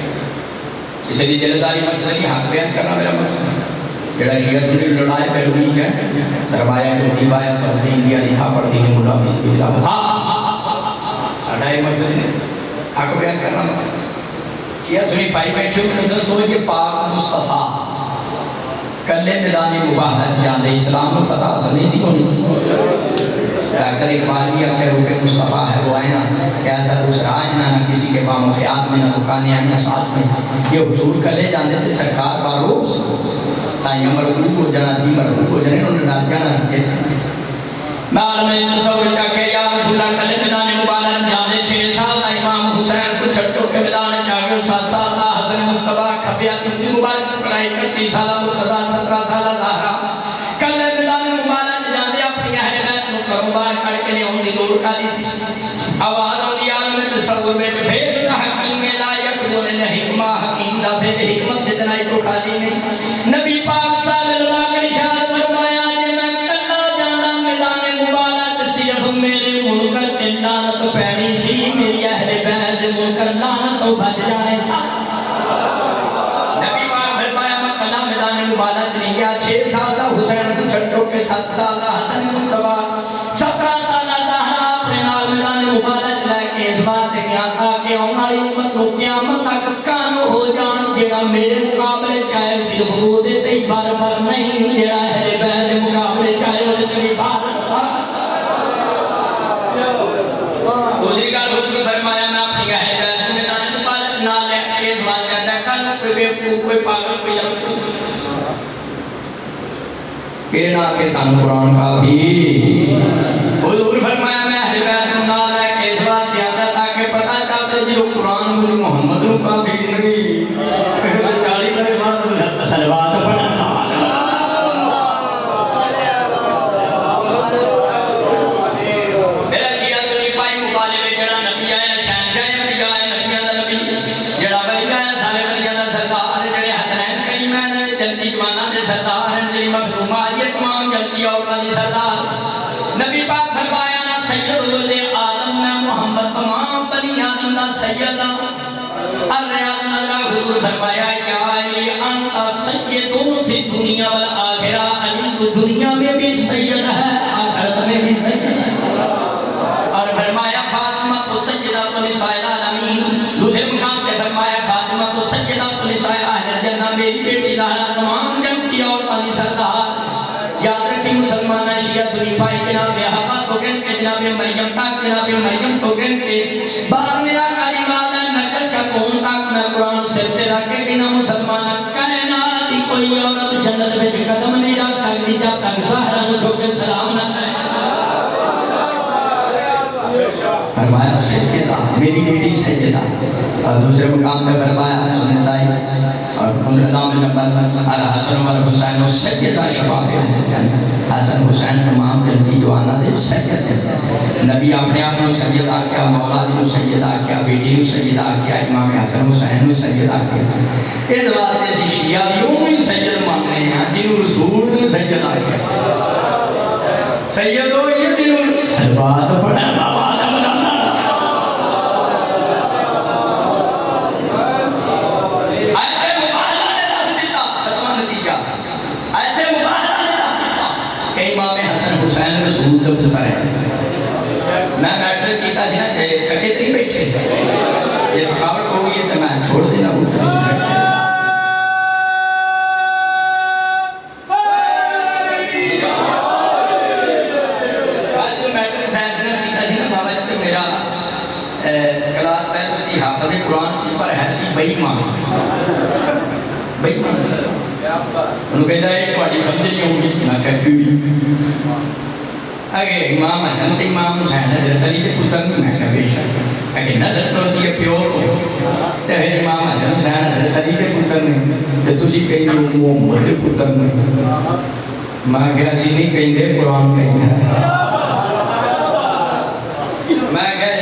Speaker 1: اس لیے جلداری مقصد کی حق بیان کرنا میرا مقصد جڑا شیعہ سنی لڑائے پہ روی ہے سرمایہ جو دیوایا سبزی انڈیا لکھا پڑھتی ہے ملا فیس کی خلاف لڑائی مقصد ہے حق بیان کرنا مقصد شیعہ سنی پائی بیٹھے ہو تو سوچ کے پاک مصطفیٰ کلے میدان مباحث جاندے اسلام کو فتح سنی سی کونی ڈاکٹر اقبال بھی اپنے روپے مصطفیٰ ہے وہ آئینہ کہ ایسا دوسرا آئینہ نہ کسی کے پاں مخیات میں نہ دکانے آئینہ ساتھ میں یہ حضور کلے جاندے تھے سرکار باروز سائیہ مرحوم کو جنا سی مرحوم کو جنے انہوں نے ڈال جانا سکے نال میں تصور کیا کہ یا رسول اللہ کلے میدان مبارک جاندے 6 سال دا امام حسین کو چھٹو کے میدان چاہیے 7 سال دا حسن مصطفیٰ کھبیات ان مبارک پڑھائی 31 سالہ مرتضی 17 سالہ زہرا کلے میدان مبارک جاندے اپنی اہل بیت نو کروبار کر کے لے ان دی دور کا دی آواز آدھی عالم میں تصور میں پھر حکیم لا یکدون الحکمہ حکیم دا پھر حکمت جتنا ہی تو خالی نہیں نبی پاک صاحب اللہ کے اشارت فرمایا جے میں کلا جانا میدان مبارک صرف میرے منکر تے لعنت پینی سی میری اہل بیت منکر لعنت تو بچ جانے سا نبی پاک فرمایا میں کلا میدان مبارک نہیں گیا 6 سال کا حسین کو چھٹو کے 7 سال کا حسن مصطفیٰ 17 سال زہرا اپنے نال میدان مبارک لے کے اس بات تے گیا تاکہ ہماری امت کو قیامت تک کام ہو جان جڑا میرے مقابلے چاہے صرف وہ دیتے ہی بار بار نہیں جڑا اہل بیت مقابلے چاہے وہ دیتے ہی بار دوسری گل حضور فرمایا میں اپنی اہل بیت میدان مبارک نہ لے کے اس بات کہتا کل کوئی بیوقوف کوئی پاگل کوئی لمچو کہ نہ کہ سان قرآن کافی حضور فرمایا میں اہل بیت نہ لے کے اس بات کہتا تاکہ پتہ چلتے جو قرآن مجھے محمد نو کافی نہیں 40 بڑے بعد صلوات پڑھنا میرا شیعہ سنی پائی مبالے میں جڑا نبی آیا شہنشاہ نبی آیا نبیاں دا نبی جڑا ولی آیا سارے ولیاں دا سردار جڑے حسنین کریمین جنتی جواناں دے سردار جڑی مخدومہ یہ تمام جنتی عورتاں دی سردار نبی پاک فرمایا نا سید ولد آدم میں محمد تمام بنی آدم دا سید الریاض نظرہ حضور فرمایا یا علی انت سیدون فی دنیا والآخرہ علی تو دنیا میں بھی سید ہے آخرت میں بھی سید ہے اور فرمایا فاطمہ تو سیدہ تو نساء العالمین دوسرے مقام پہ فرمایا فاطمہ تو سیدہ تو نساء اہل جنہ میری بیٹی زہرا تمام جنتی عورتاں دی سردار یاد رکھی مسلمانہ شیعہ سنی پائی جناب حوا تو گن کے جناب مریم تاک جناب مریم تو گن کے بار میرا کلمات ہے نقص کا کون تاک میں قرآن سے تیرا کہ جنہ مسلمانہ کائنات کی کوئی عورت جنت میں قدم نہیں رکھ سکتی جب تک زہرا نو چھوٹے سلام نہ کرے فرمایا سجدہ میری بیٹی سجدہ اور دوسرے مقام پہ فرمایا سنیں سائی اور رضا من نبل علی حسن والحسین و سیدہ شباب الجنہ حسن حسین تمام جنتی جوانا دے سید نبی اپنے آپ نے سید آکیا مولا نے سید آکیا بیٹی نے سید آکیا امام حسن حسین نے سید آکیا یہ دوات ایسی شیعہ یوں ہی سید ماننے ہیں جنہوں رسول نے سید آکیا سید ہو یہ جنہوں سلوات پڑھا بابا حسین رسول کا پتر ہے میں میٹرک کیتا سی نا تھکے تے بیٹھے یہ تھکاوٹ ہو گئی تو میں چھوڑ دینا میٹرک سائنس نے کیتا سی نا بابا جی میرا کلاس ہے تو سی حافظ قرآن سی پر ہے سی بے ایمان انہوں کہتا ہے کہ سمجھ نہیں ہوگی میں کہا کیوں اگر امام حسن تے امام حسین حضرت علی کے پتر نہیں میں کہا بے شک اگر نظر تو ہوتی ہے پیور کو تو پھر امام حسن حسین حضرت علی کے پتر نہیں تو تسی کہیں گے محمد کے پتر نہیں میں کہا سی نہیں کہیں دے قرآن کہیں دے میں کہا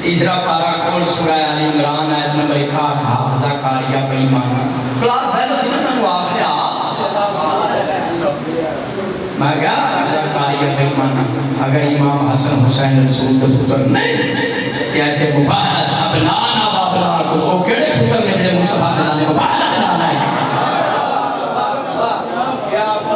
Speaker 1: تیسرا پارا کول سورہ آل عمران آیت نمبر 61 حافظہ کاریہ بے ایمان کلاس ہے تو سنت انو آخر میں کہا حافظہ کاریہ بے ایمان اگر امام حسن حسین رسول کا پتر نہیں کہتے مباہلت ابنانا وابناکم وہ کیڑے پتر نے جنہیں مصطفیٰ نظام نے مباہلت لانا ہے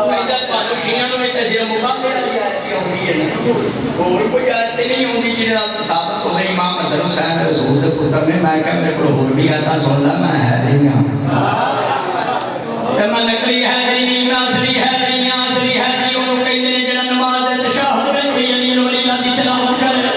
Speaker 1: قیدت پانو شیعانوں میں تجھے مباہلت لیا رہتی ہوگی ہے اور کوئی آیت نہیں ہوگی جنہیں آپ ثابت ہو گئی امام حسن حسین رسول کے پتر نے میں کہا میرے کو ہور بھی آتا سن لا میں ہے نہیں ہوں میں نکلی ہے نہیں ناصری ہے نہیں آصری ہے نہیں انہوں کہیں دنے جڑا نماز ہے تشاہد میں چھوئی علی ولی اللہ دی تلاوت کر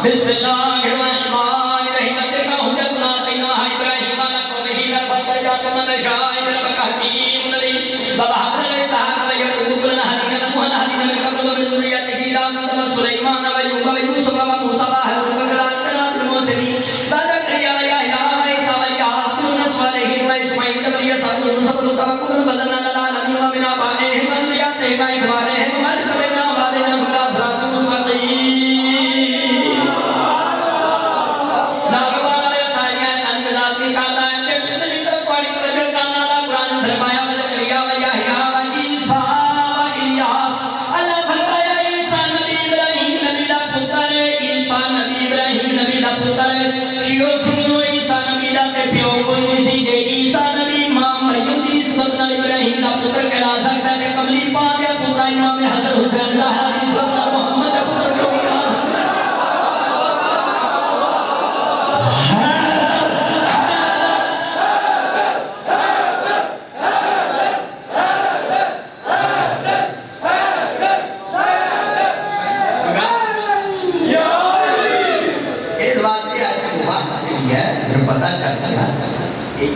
Speaker 1: بسم اللہ الرحمن الرحیم تلک حجتنا آتیناها ابراہیم علی قومہ نرفع درجات من نشاء ربک حکیم علیم ووهبنا له اسحاق ويعقوب كلا هدينا من قبل ومن ذريته داود وسليمان وأيوب ويوسف وموسى وهارون وكذلك نجزي المحسنين وزكريا ويحيى وعيسى والياس كل من الصالحين وإسماعيل واليسع ويونس ولوطا وكلا فضلنا على العالمين ومن آبائهم وذرياتهم وإخوانهم واجتبيناهم وهديناهم إلى صراط مستقيم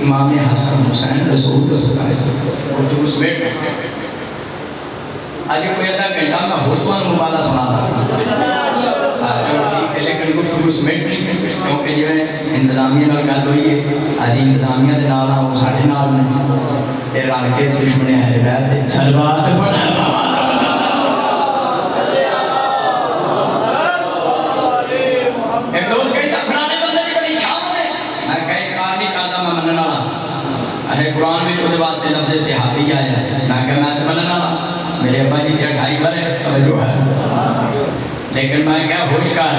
Speaker 1: امام حسن حسین رسول اور تو اس بیٹ آج کوئی ادھا گھنٹہ میں بہتوان مبالہ سنا سکتا چلو ٹھیک ہے لیکن تو اس بیٹ کیونکہ جو ہے انتظامیہ نال گل ہوئی ہے آج انتظامیہ دے نال وہ ساڑھے نال نے ایر آل کے دشمنے اہل بیت سلوات پڑھا ایک دوست کہتا فلانے بندے دی بڑی شان ہے میں کہیں کار نہیں کرتا میں مننا ارے قرآن میں چھوٹے واسطے لفظ صحابی آیا میں کہا میں تو مننا میرے ابا جی کے 28 برے توجہ ہے لیکن میں کیا ہوش کر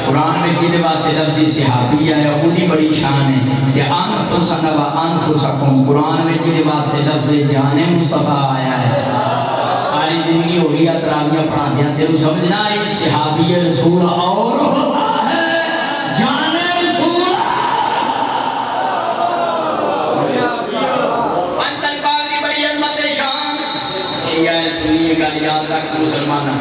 Speaker 1: قرآن میں جیدے واسطے لفظ صحابی آیا انہی بڑی شان ہے کہ انفسنا و انفسکم قرآن میں جیدے واسطے لفظ جان مصطفیٰ آیا ہے ساری زندگی ہو گئی تراویاں پڑھا دیا تیرو سمجھنا ہے صحابی رسول اور ہوتا ہے جان رسول انتن پاک دی بڑی عظمت شان شیعہ سنی کا یاد رکھ مسلمانہ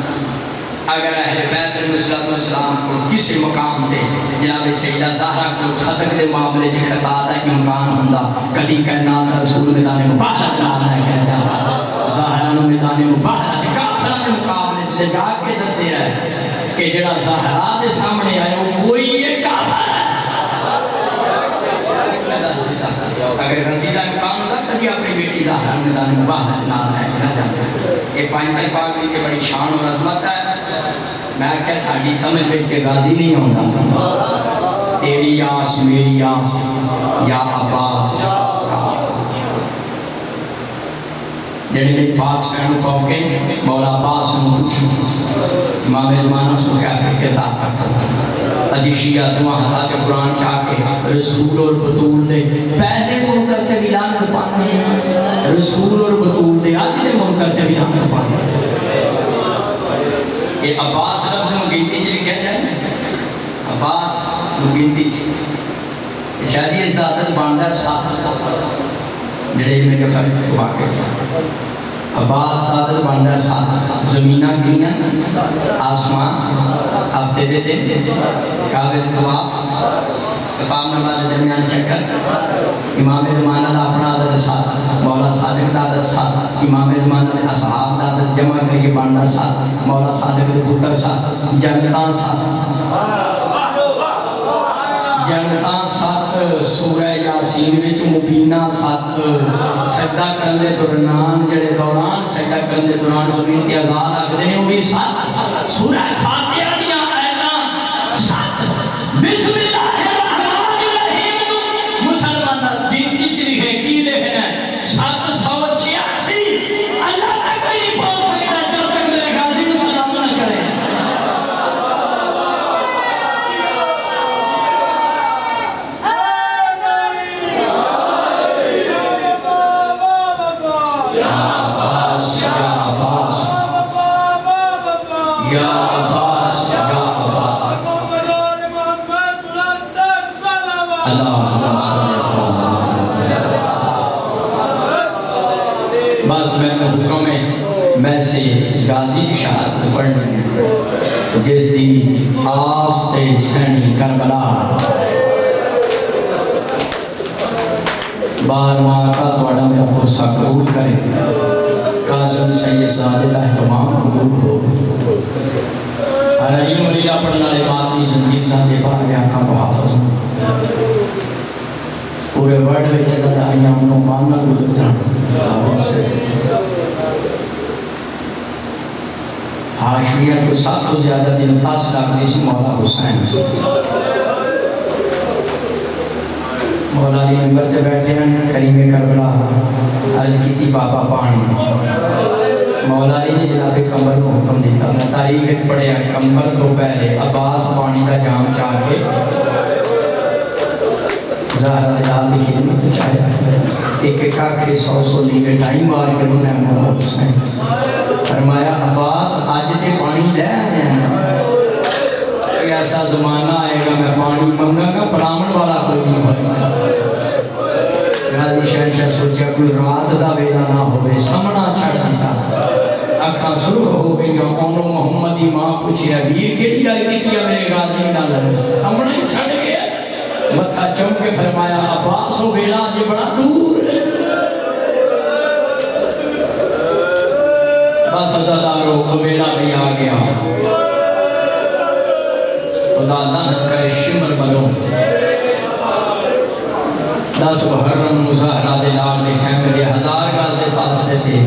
Speaker 1: اگر اہل بیت علیہ السلام کو کسی مقام تے جناب سیدہ زہرا کو خطق دے معاملے چ خطا دا امکان ہوندا کدی کائنات دا رسول میدان مباہرہ جانا ہے کہتا زہرا نو میدان مباہرہ چ کافراں دے مقابلے لے جا کے دسیا ہے کہ جڑا زہرا دے سامنے آئے وہ کوئی ایک کافر ہے۔ اگر غلطی دا امکان ہوتا کدی اپنی بیٹی زہرا میدان مباہرہ چ نہ لے کے نہ جاندے۔ یہ پانچ پاک کی بڑی شان اور عظمت ہے۔ میں کہہ ساڑی سمجھ پہ کے راضی نہیں ہوتا تیری آس میری آس یا عباس جڑے میں پاک سینو پاکے مولا عباس نے پوچھو امام زمانہ سو کیا فکر تھا ازی شیعہ دعا ہتا کہ قرآن چاہ کے رسول اور بطول دے پہلے منکر تے بھی لعنت پانے رسول اور بطول دے آدھے منکر تے بھی لعنت پانے۔ یہ عباس لفظ میں گنتی چلی کیا جائے عباس گنتی چلی شاید یہ ازدادت باندھا ساتھ جڑے میں جو فرق واقع عباس ازدادت باندھا ساتھ زمینہ گنیا آسمان ہفتے دے دن قابل دعا صفام نماز درمیان چکر امام زمانہ دا اپنا عدد ساتھ مولا صادق دا عدد ساتھ امام زمانہ دے اصحاب دا عدد جمع کریے باندھا ساتھ مولا صادق دے پتر ساتھ جنتان ساتھ جنتان ساتھ سورہ یاسین وچ مبینہ ساتھ سجدہ کرنے دوران جڑے دوران سجدہ کرنے دوران زمین تے آزاد آگے نے وہ بھی ساتھ سورہ فاتحہ دیا آیتاں ساتھ بسم اللہ بس میں حکم میں سے غازی کی شہادت پڑھنی جس دی آس تے سینی کربلا بار ماں کا توڑا میرا غصہ قبول کرے قاسم سید صادق کا اہتمام قبول ہو حریم علیہ پڑھنے والے مادری سنجیب صاحب پاک میں آقا محافظ ہوں پورے ورڈ میں چلتا ہے ہم نو ماننا گزرتا حاشیہ کو سب کو زیادہ دن پاس لاکھ جیسی مولا حسین مولا علی نمبر تے بیٹھے ہیں کریم کربلا عرض کی تھی پاپا پانی مولا علی نے جناب کمبر کو حکم دیتا میں تاریخ پڑھے کمبر تو پہلے عباس پانی کا جام چاہ کے زہرہ دلال دی خدمت میں چاہے ایک ایک آکھے 100 لیٹر ٹائم بار کے انہوں نے مولا حسین فرمایا عباس آج تے پانی لے آئے ہیں ایسا زمانہ آئے گا میں پانی منگا گا پرامن والا کوئی نہیں ہوگا غازی شہنشاہ سوچیا کوئی رات دا ویلا نہ ہوئے سمنا چھڑ دیتا اکھاں سرخ ہو گئی انہوں محمدی ماں پوچھے اب یہ کیڑی گل کیا میرے غازی نہ لگے سمنا ہی چھڑ گیا متھا چمک کے فرمایا عباس ہو ویلا یہ بڑا دور ہے بس عزاداروں کو ویلا بھی آ گیا خدا لعنت کرے شمر بلوں 10 محرم مظاہرہ دلال میں خیمے دے 1000 گز دے فاصلے تھے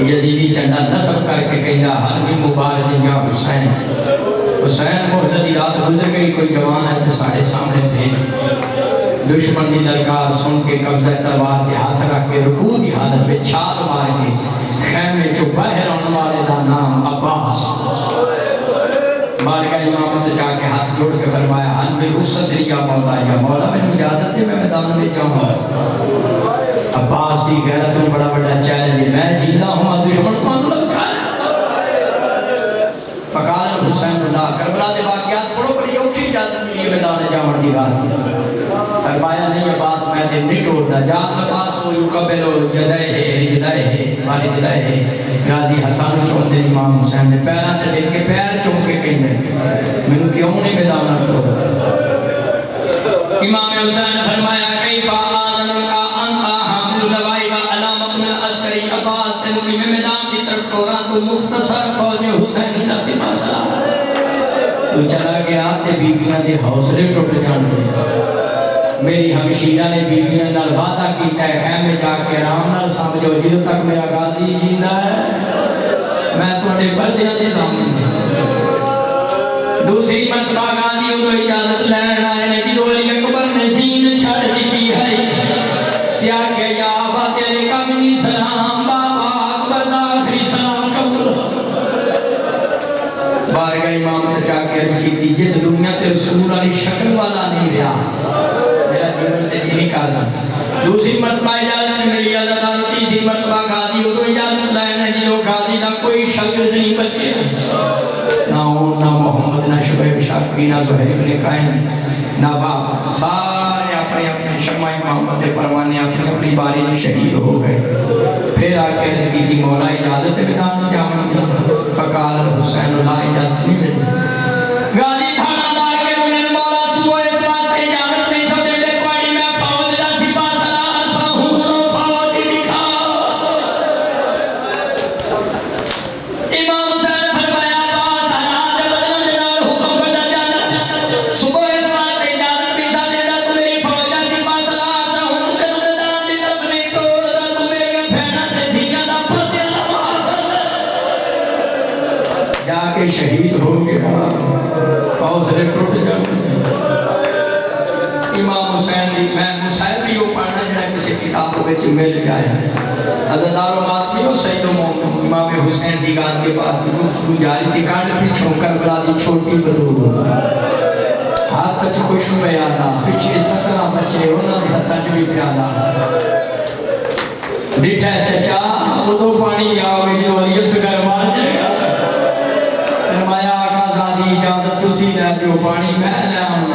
Speaker 1: یزیدی چنڈا نصب کر کے کہا ہر بھی مبارک یا حسین حسین محددی رات گزر گئی کوئی جوان ہے تو ساڑھے سامنے بھیج دشمن دی درکار سن کے قبضہ تلوار کے ہاتھ رکھ کے رکوع دی حالت میں چھال مار کے خیمے جو باہر آنے والے دا نام عباس بارگاہ امامت چاہ کے ہاتھ جوڑ کے فرمایا حل میں رخصت ریا مولا یا مولا میں اجازت ہے میں میدان میں جاؤں عباس کی غیرت میں بڑا بڑا چیلنج ہے میں جیتا ہوں دشمن کو انہوں لگ کھا فقال حسین اللہ کربلا دے واقعات پڑھو بڑی اوکھی اجازت ملی میدان جاؤں دی راضی فرمایا نہیں عباس میں دن نہیں ٹوڑتا جان عباس ہو یقبل ہو جدائے ہے رجلائے ہے ماری جدائے ہے غازی ہتھاں چوندے امام حسین نے پیراں تے ڈگ کے پیر چوم کے کہندے مینوں کیوں نہیں میدان تو امام حسین فرمایا کیف آذن کا انت حامل لوائی و علام ابن العسکری عباس تے نبی میں میدان کی طرف ٹوراں تو مختصر فوج حسین کا سپاہ سلام تو چلا گیا تے بیبیاں دے حوصلے ٹوٹ جان گے میری ہمشیرہ نے بیبیاں نال وعدہ کیتا ہے خیمے جا کے آرام نال سمجھو جدوں تک میرا غازی جیندا ہے میں تواڈے بردیاں دے سامنے دوسری مرتبہ غازی کو اجازت لین آئے نے جدوں علی اکبر نے زین چھڑ دی ہے کیا کہ یا ابا تیرے کا منی سلام بابا اکبر دا آخری سلام قبول بارگاہ امام نے جا کے عرض کی تھی جس دنیا تے رسول علی شکل والا نہیں رہا میرا جیون تے جی نہیں کرنا دوسری مرتبہ اجازت ملی عزادار تیسری مرتبہ غازی کو اجازت لینے جنہوں غازی دا کوئی شخص نہیں بچے نہ نہ محمد نہ شعیب شافعی نہ زہیر بن قائم نہ باپ سارے اپنے اپنے شمع محمد پروانے اپنی اپنی باری سے شہید ہو گئے پھر آ کے عرض کی تھی مولا اجازت میدان جاؤں فقال حسین اللہ اجازت نہیں ملی غازی تھانا مار کے انہیں مولا صبح اس واسطے اجازت نہیں سو دے دے پاڑی میں فوج دا سپاہ سلام سا ہوں فوج دکھا امام حسین فرمایا باس حالات بدلن جنال حکم بنا جانا صبح اس واسطے اجازت نہیں سا دے دا تو میری فوج دا سپاہ سلام سا ہوں تے میدان دی اپنی ٹور دا تو میری بہناں تے دھیاں دا پردے جا کے شہید ہو گیا حوصلے ٹوٹ جانے امام حسین دی میں مصائب بھی وہ پڑھنا جڑا کسی کتابوں میں مل جائے عزادار و ماتمیوں سید و امام حسین دی گاز کے پاس تو جاری سی کانڈ پیچھوں کربلا دی چھوٹی بدور ہاتھ تچ خوش بیانا پیچھے 17 بچے انہوں نے ہاتھ تچ بھی پیانا ڈٹھا چچا وہ تو پانی آوے جو علی اصغر مار جائے گا فرمایا آقا زادی اجازت تسی رہتے ہو پانی میں لے آؤں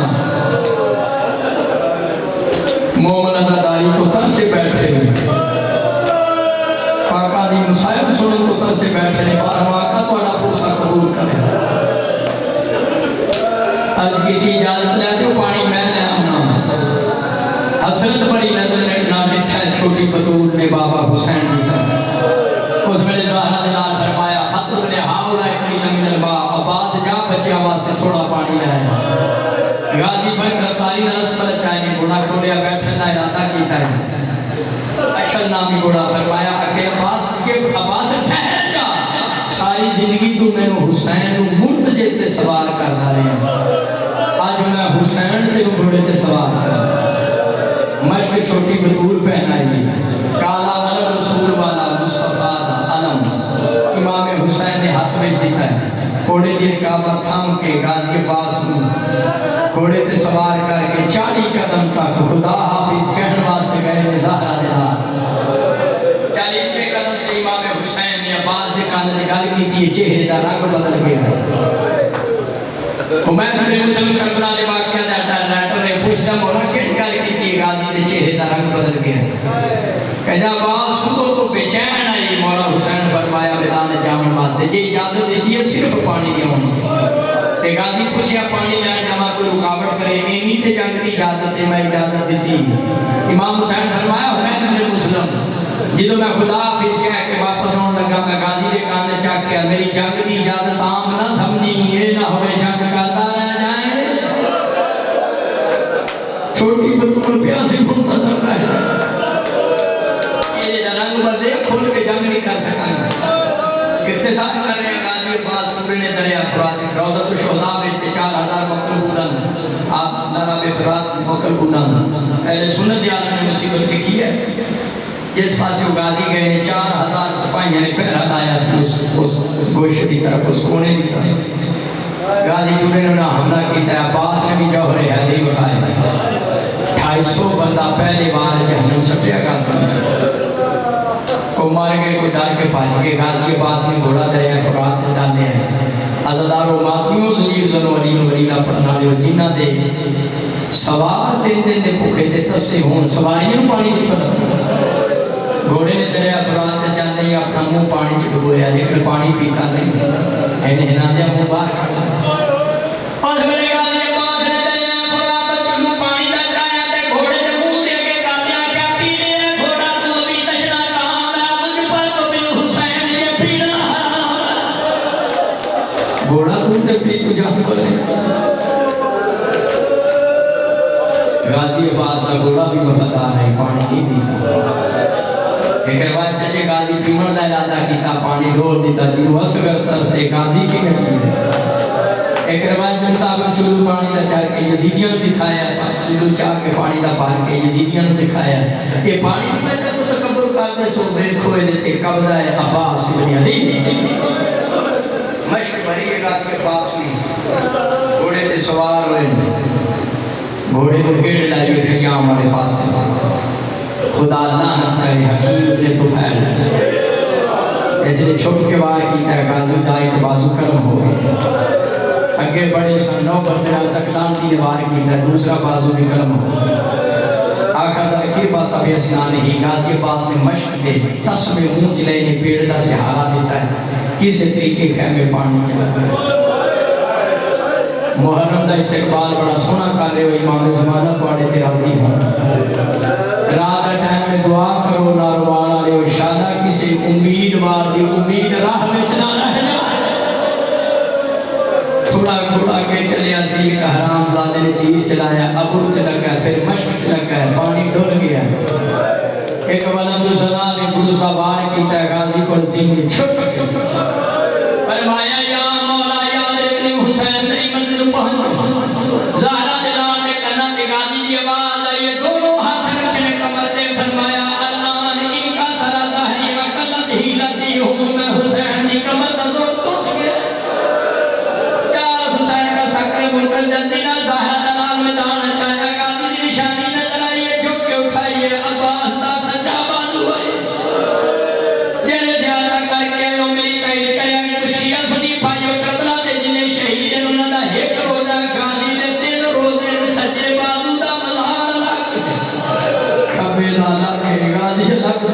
Speaker 1: مومن عزاداری تو تر سے بیٹھے ہوئے آقا دی مصائب سنو تو تر سے بیٹھے بارہ آقا تو اللہ پوسا قبول کرے عرض کی تھی اجازت رہتے ہو پانی میں لے آؤں حسرت بڑی نظر نے نہ لکھا چھوٹی بطول نے بابا حسین دیتا اس میں زہرہ دلال فرمایا خطر نے ہاؤلا اکریل من الماء عباس جا بچے آواز سے تھوڑا پانی لائے غازی بھر کرتاری نرس پر چاہیے گھوڑا کھولیا بیٹھے دا ارادہ کیتا ہے اشل نامی گھوڑا فرمایا کہ عباس ٹھہر جا ساری زندگی تو میں نے حسین مرتجے سے سوال کرنا رہے ہیں آج میں حسین سے گھوڑے سے سوال کرنا مشق چھوٹی بطول پہنائی کالا علم رسول والا مصطفیٰ دا علم امام حسین نے ہاتھ میں دیتا ہے گھوڑے دی رکابت تھام کے غازی کے پاس گھوڑے تے سوار کر کے 40 قدم تک خدا حافظ کہنے واسطے گئے زہرہ جلال 40ویں قدم تے امام حسین نے عباس کے کان تے گل کی چہرے دا رنگ بدل گیا حمید بن مسلم کربلا دے واقعہ دا لیٹر ہے پوچھدا مولا کیڑی گل کیتی غازی دے چہرے دا رنگ بدل گیا کہنا عباس تو تو بے چین آئی مولا حسین فرمایا میدان جامن واسطے جی اجازت دیتی ہے صرف پانی دیوں تے غازی پوچھیا پانی لین جما کوئی رکاوٹ کرے نہیں تے جنگ دی اجازت تے میں اجازت دیتی امام حسین فرمایا حمید بن مسلم جدوں میں خدا حافظ کہہ کے واپس آن لگا میں غازی دے کان تے چاک کے میری جنگ دی اجازت عام نہ سمجھی یہ نہ ہوے جنگ کرتا رہ جائے چھوٹی بطول پیاسی منتظر رہ جائے یہ رنگ بدے کھول کے جنگ نہیں کر سکتا اختصار کر رہے ہیں غازی عباس پورے نے دریا فرات روضۃ الشہداء میں 4000 مقتل بودن آپ نراب فرات مقتل بودن اہل سنت یاد نے مصیبت لکھی ہے جس پاس وہ غازی گئے ہیں 4000 سپاہیوں نے پہرا لایا اس گوشت کی طرف اس کونے کی طرف غازی چورے نے حملہ کیتا ہے عباس نے بھی جوہر حیدری بخائے 250 بندہ پہلی بار جہنم سٹیا کرتا کو مار گئے کوئی ڈال کے پاج گئے غازی کے پاس میں گھوڑا دریا فرات ڈالے ہیں عزادار و ماتمیوں زلیل زن ولی ولیلہ پڑھنا جو جنہ دے سوار دن دے پکھے تے تسے ہون سواریوں پانی کی طرح گھوڑے نے دریا فرات جانے اپنا منہ پانی چڑھویا لیکن پانی پیتا نہیں ہنا دیا منہ باہر کھڑا اور میرے غازی پاک نے دریا خدا تو چلو پانی دا چایا تے گھوڑے دے منہ دے کے کہتے ہیں کیا پی لے گھوڑا تو بھی تشنا کہاں میں مجھ پر تو بن حسین یہ پینا گھوڑا تو تے پی تو جان بولے غازی عباس کا گھوڑا بھی وفادار ہے پانی نہیں پیتا ایک روایت ہے کہ غازی پیمن دا ارادہ کیتا پانی ڈول دیتا جنو اصغر سر سے غازی کی نہیں ایک روایت میں مطابق شروع پانی دا چاہ کے یزیدیاں دکھایا جنو چاہ کے پانی دا پار کے یزیدیاں دکھایا یہ پانی دی وجہ تو تکبر کرتے سو دیکھوئے دیتے قبضہ ہے عباس ابن علی مشک بھری غازی کے پاس نہیں گھوڑے تے سوار ہوئے گھوڑے کو گیڑ لائیے تھے یہاں ہمارے پاس سے خدا لعنت کرے حکیم نے تو پھیل ایسے چھوٹ کے باہر کیتا ہے غازی دائی کے بازو کرم ہو گئے اگے بڑے سن نو بندرہ تکلان کی وار کیتا ہے دوسرا بازو بھی کرم ہو آخر ذکر بات ابھی اسنان ہی غازی پاس نے مشق دے تسمے اونچ لینے پیڑ دا سہارا دیتا ہے کسی طریقے خیمے پانی چلا محرم دا استقبال بڑا سونا کر رہے ہو امام زمانہ پاڑے تے راضی ہوں رات ٹائم میں دعا کرو ناروانا لے و شادہ کسی امیدوار دی امید راہ میں چنا رہ جائے تھوڑا گھوڑا کے چلے عزیز کا حرام زادے نے تیر چلایا ابر چلا گیا پھر مشق چلا گیا پانی ڈول گیا ایک ولد زنا نے گلزہ بار کی غازی کو عظیم نے چھوٹ فرمایا یا مولا یا ابن حسین نہیں منزل پہنچ زہرہ دلال نے کنا کے غازی دی آواز آئیے دونوں ہاتھ رکھنے کمر دے فرمایا الان ان کا سرا ظاہری وقلت ہی لتی ہوں میں حسین دی کمر دا زور ٹوٹ گیا یار حسین کا سکر ملکل جندینا زہرہ دلال میں دانا چاہیا غازی دی نشانی نظر آئیے جھک کے اٹھائیے عباس دا سجا بانو آئیے جنہیں زیادہ کر کے آئے میری پہل کرے کچھ شیعہ سنی پائیو کربلا دے جنہیں شہید انہوں نے ایک روزہ غازی دے 3 روزے سجے بازو دا مظہر لگ کبے دادا کے غازی لگ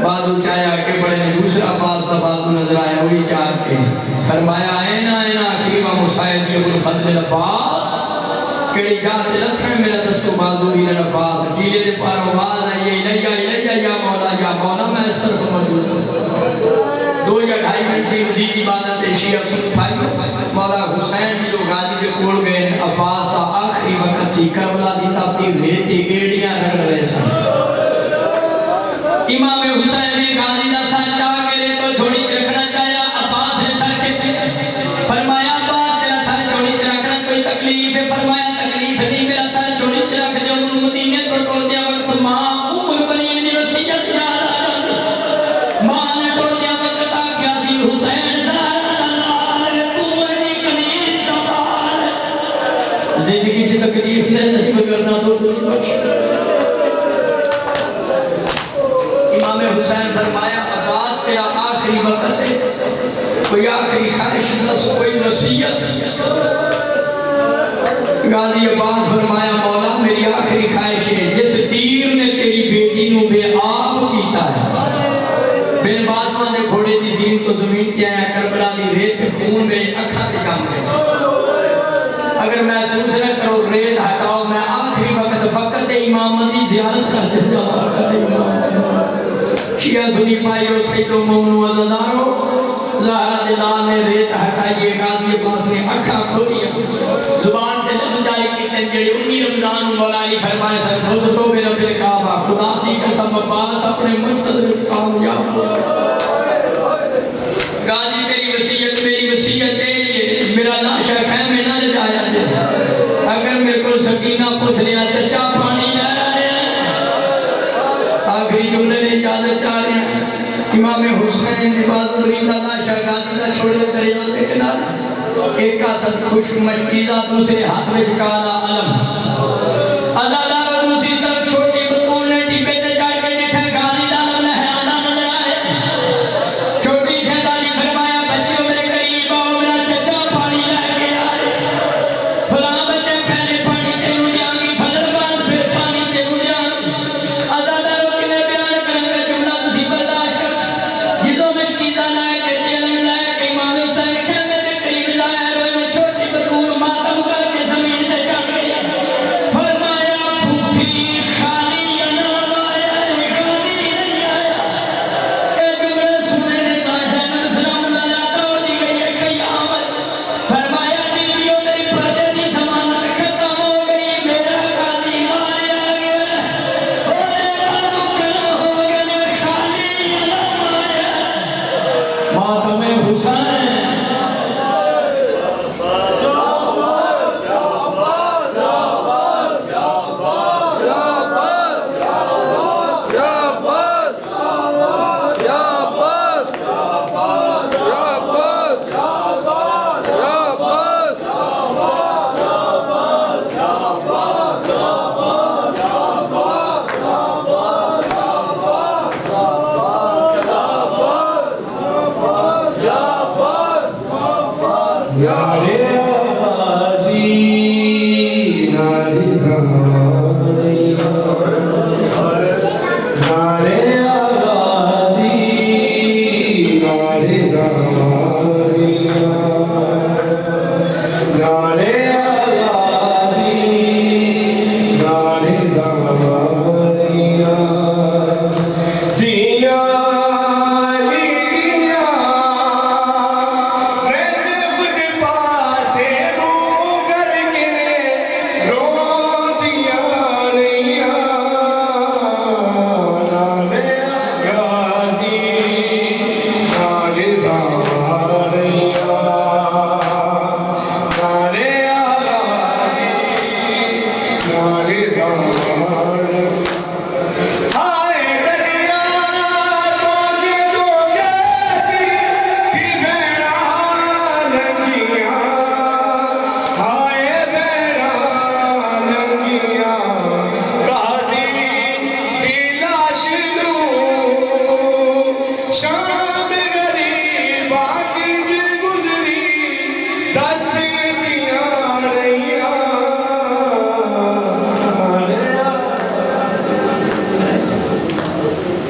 Speaker 1: بازو چاہیا کہ بڑے نے دوسرا باز دا بازو نظر آئے وہی چاہ کے فرمایا اینا اینا خیبہ مسائل کی ابو الفضل عباس کڑی جاتے لکھن میرا دستو بازو ہی عباس جیلے دے پار آواز آئیے الیہ یا مولا میں صرف موجود ہوں 2 یا 2.5 منٹ کی مزید عبادت شیعہ سن پائیو مولا حسین جو غازی کے کوڑ گئے عباس آخری وقت سی کربلا دی تبدیل ریتی گیڑیاں رنگ رہے سن امام حسین نے غازی دا سر چاہ کے لے تو چھوڑی رکھنا چاہیا عباس نے سر کے فرمایا عباس تیرا سر چھوڑی رکھنا کوئی تکلیف ہے فرمایا تکلیف نہیں میرا سر چھوڑی رکھ دے ان مدینے تو ٹول دیا وقت ماں ام البنین دی وصیت یاد آ رہا ماں نے ٹول دیا وقت آکھیا سی حسین دلال تو انی کنیز دبال زندگی سے تکلیف نہیں مگرنا تو بخش امام حسین فرمایا عباس تیرا آخری وقت ہے کوئی آخری خواہش نس کوئی نصیحت غازی عباس فرمایا مولا میری آخری خواہش ہے جس تیر نے تیری بیٹی نو بے آب کیتا ہے بن بازمہ دے گھوڑے دی زین تو زمین کیا ہے کربلا دی ریت پہ خون میرے اکھا تے جام گئے اگر محسوس نہ کرو ریت ہٹاؤ میں آخری وقت امام دی زیارت کرتے جاؤ شیعہ سنی پائیو سید و مومن و عزدارو زہرہ دلال نے ریت ہٹائیے غازی عباس نے اکھا کھولیا زبان سے لفظ جاری کیتے ہیں جڑے 19 رمضان مولا علی فرمائے سرفوز تو بے رب الکعبہ خدا دی قسم عباس اپنے مقصد وچ کامیاب غازی تیری وصیت میری وصیت ہے میرا لاشا خیمے نہ لے جایا جائے اگر میرے کو سکینہ پوچھ لیا چچا پانی لے رہے ہیں آخری جملے نے اجازت چاہ رہے ہیں امام حسین باز مریدہ لاشا غازی دا چھوڑے چلے جاتے کنار ایک کا سب خوش مشکیزہ دوسرے ہاتھ میں کالا علم ادادار دوسری طرف چھوٹی بطول نے ٹیپے تے جائے کے نٹھے غازی دا علم ہے آدھا نظر آئے چھوٹی شہدالی فرمایا بچوں میرے قریب آؤ میرا چچا پانی لے کے آئے فلاں بچے پہلے پانی تیروں جانگی فضل بعد پھر پانی تیروں جانگی اداداروں کے لئے بیان کریں گے جملہ تسی برداشت کر
Speaker 3: شان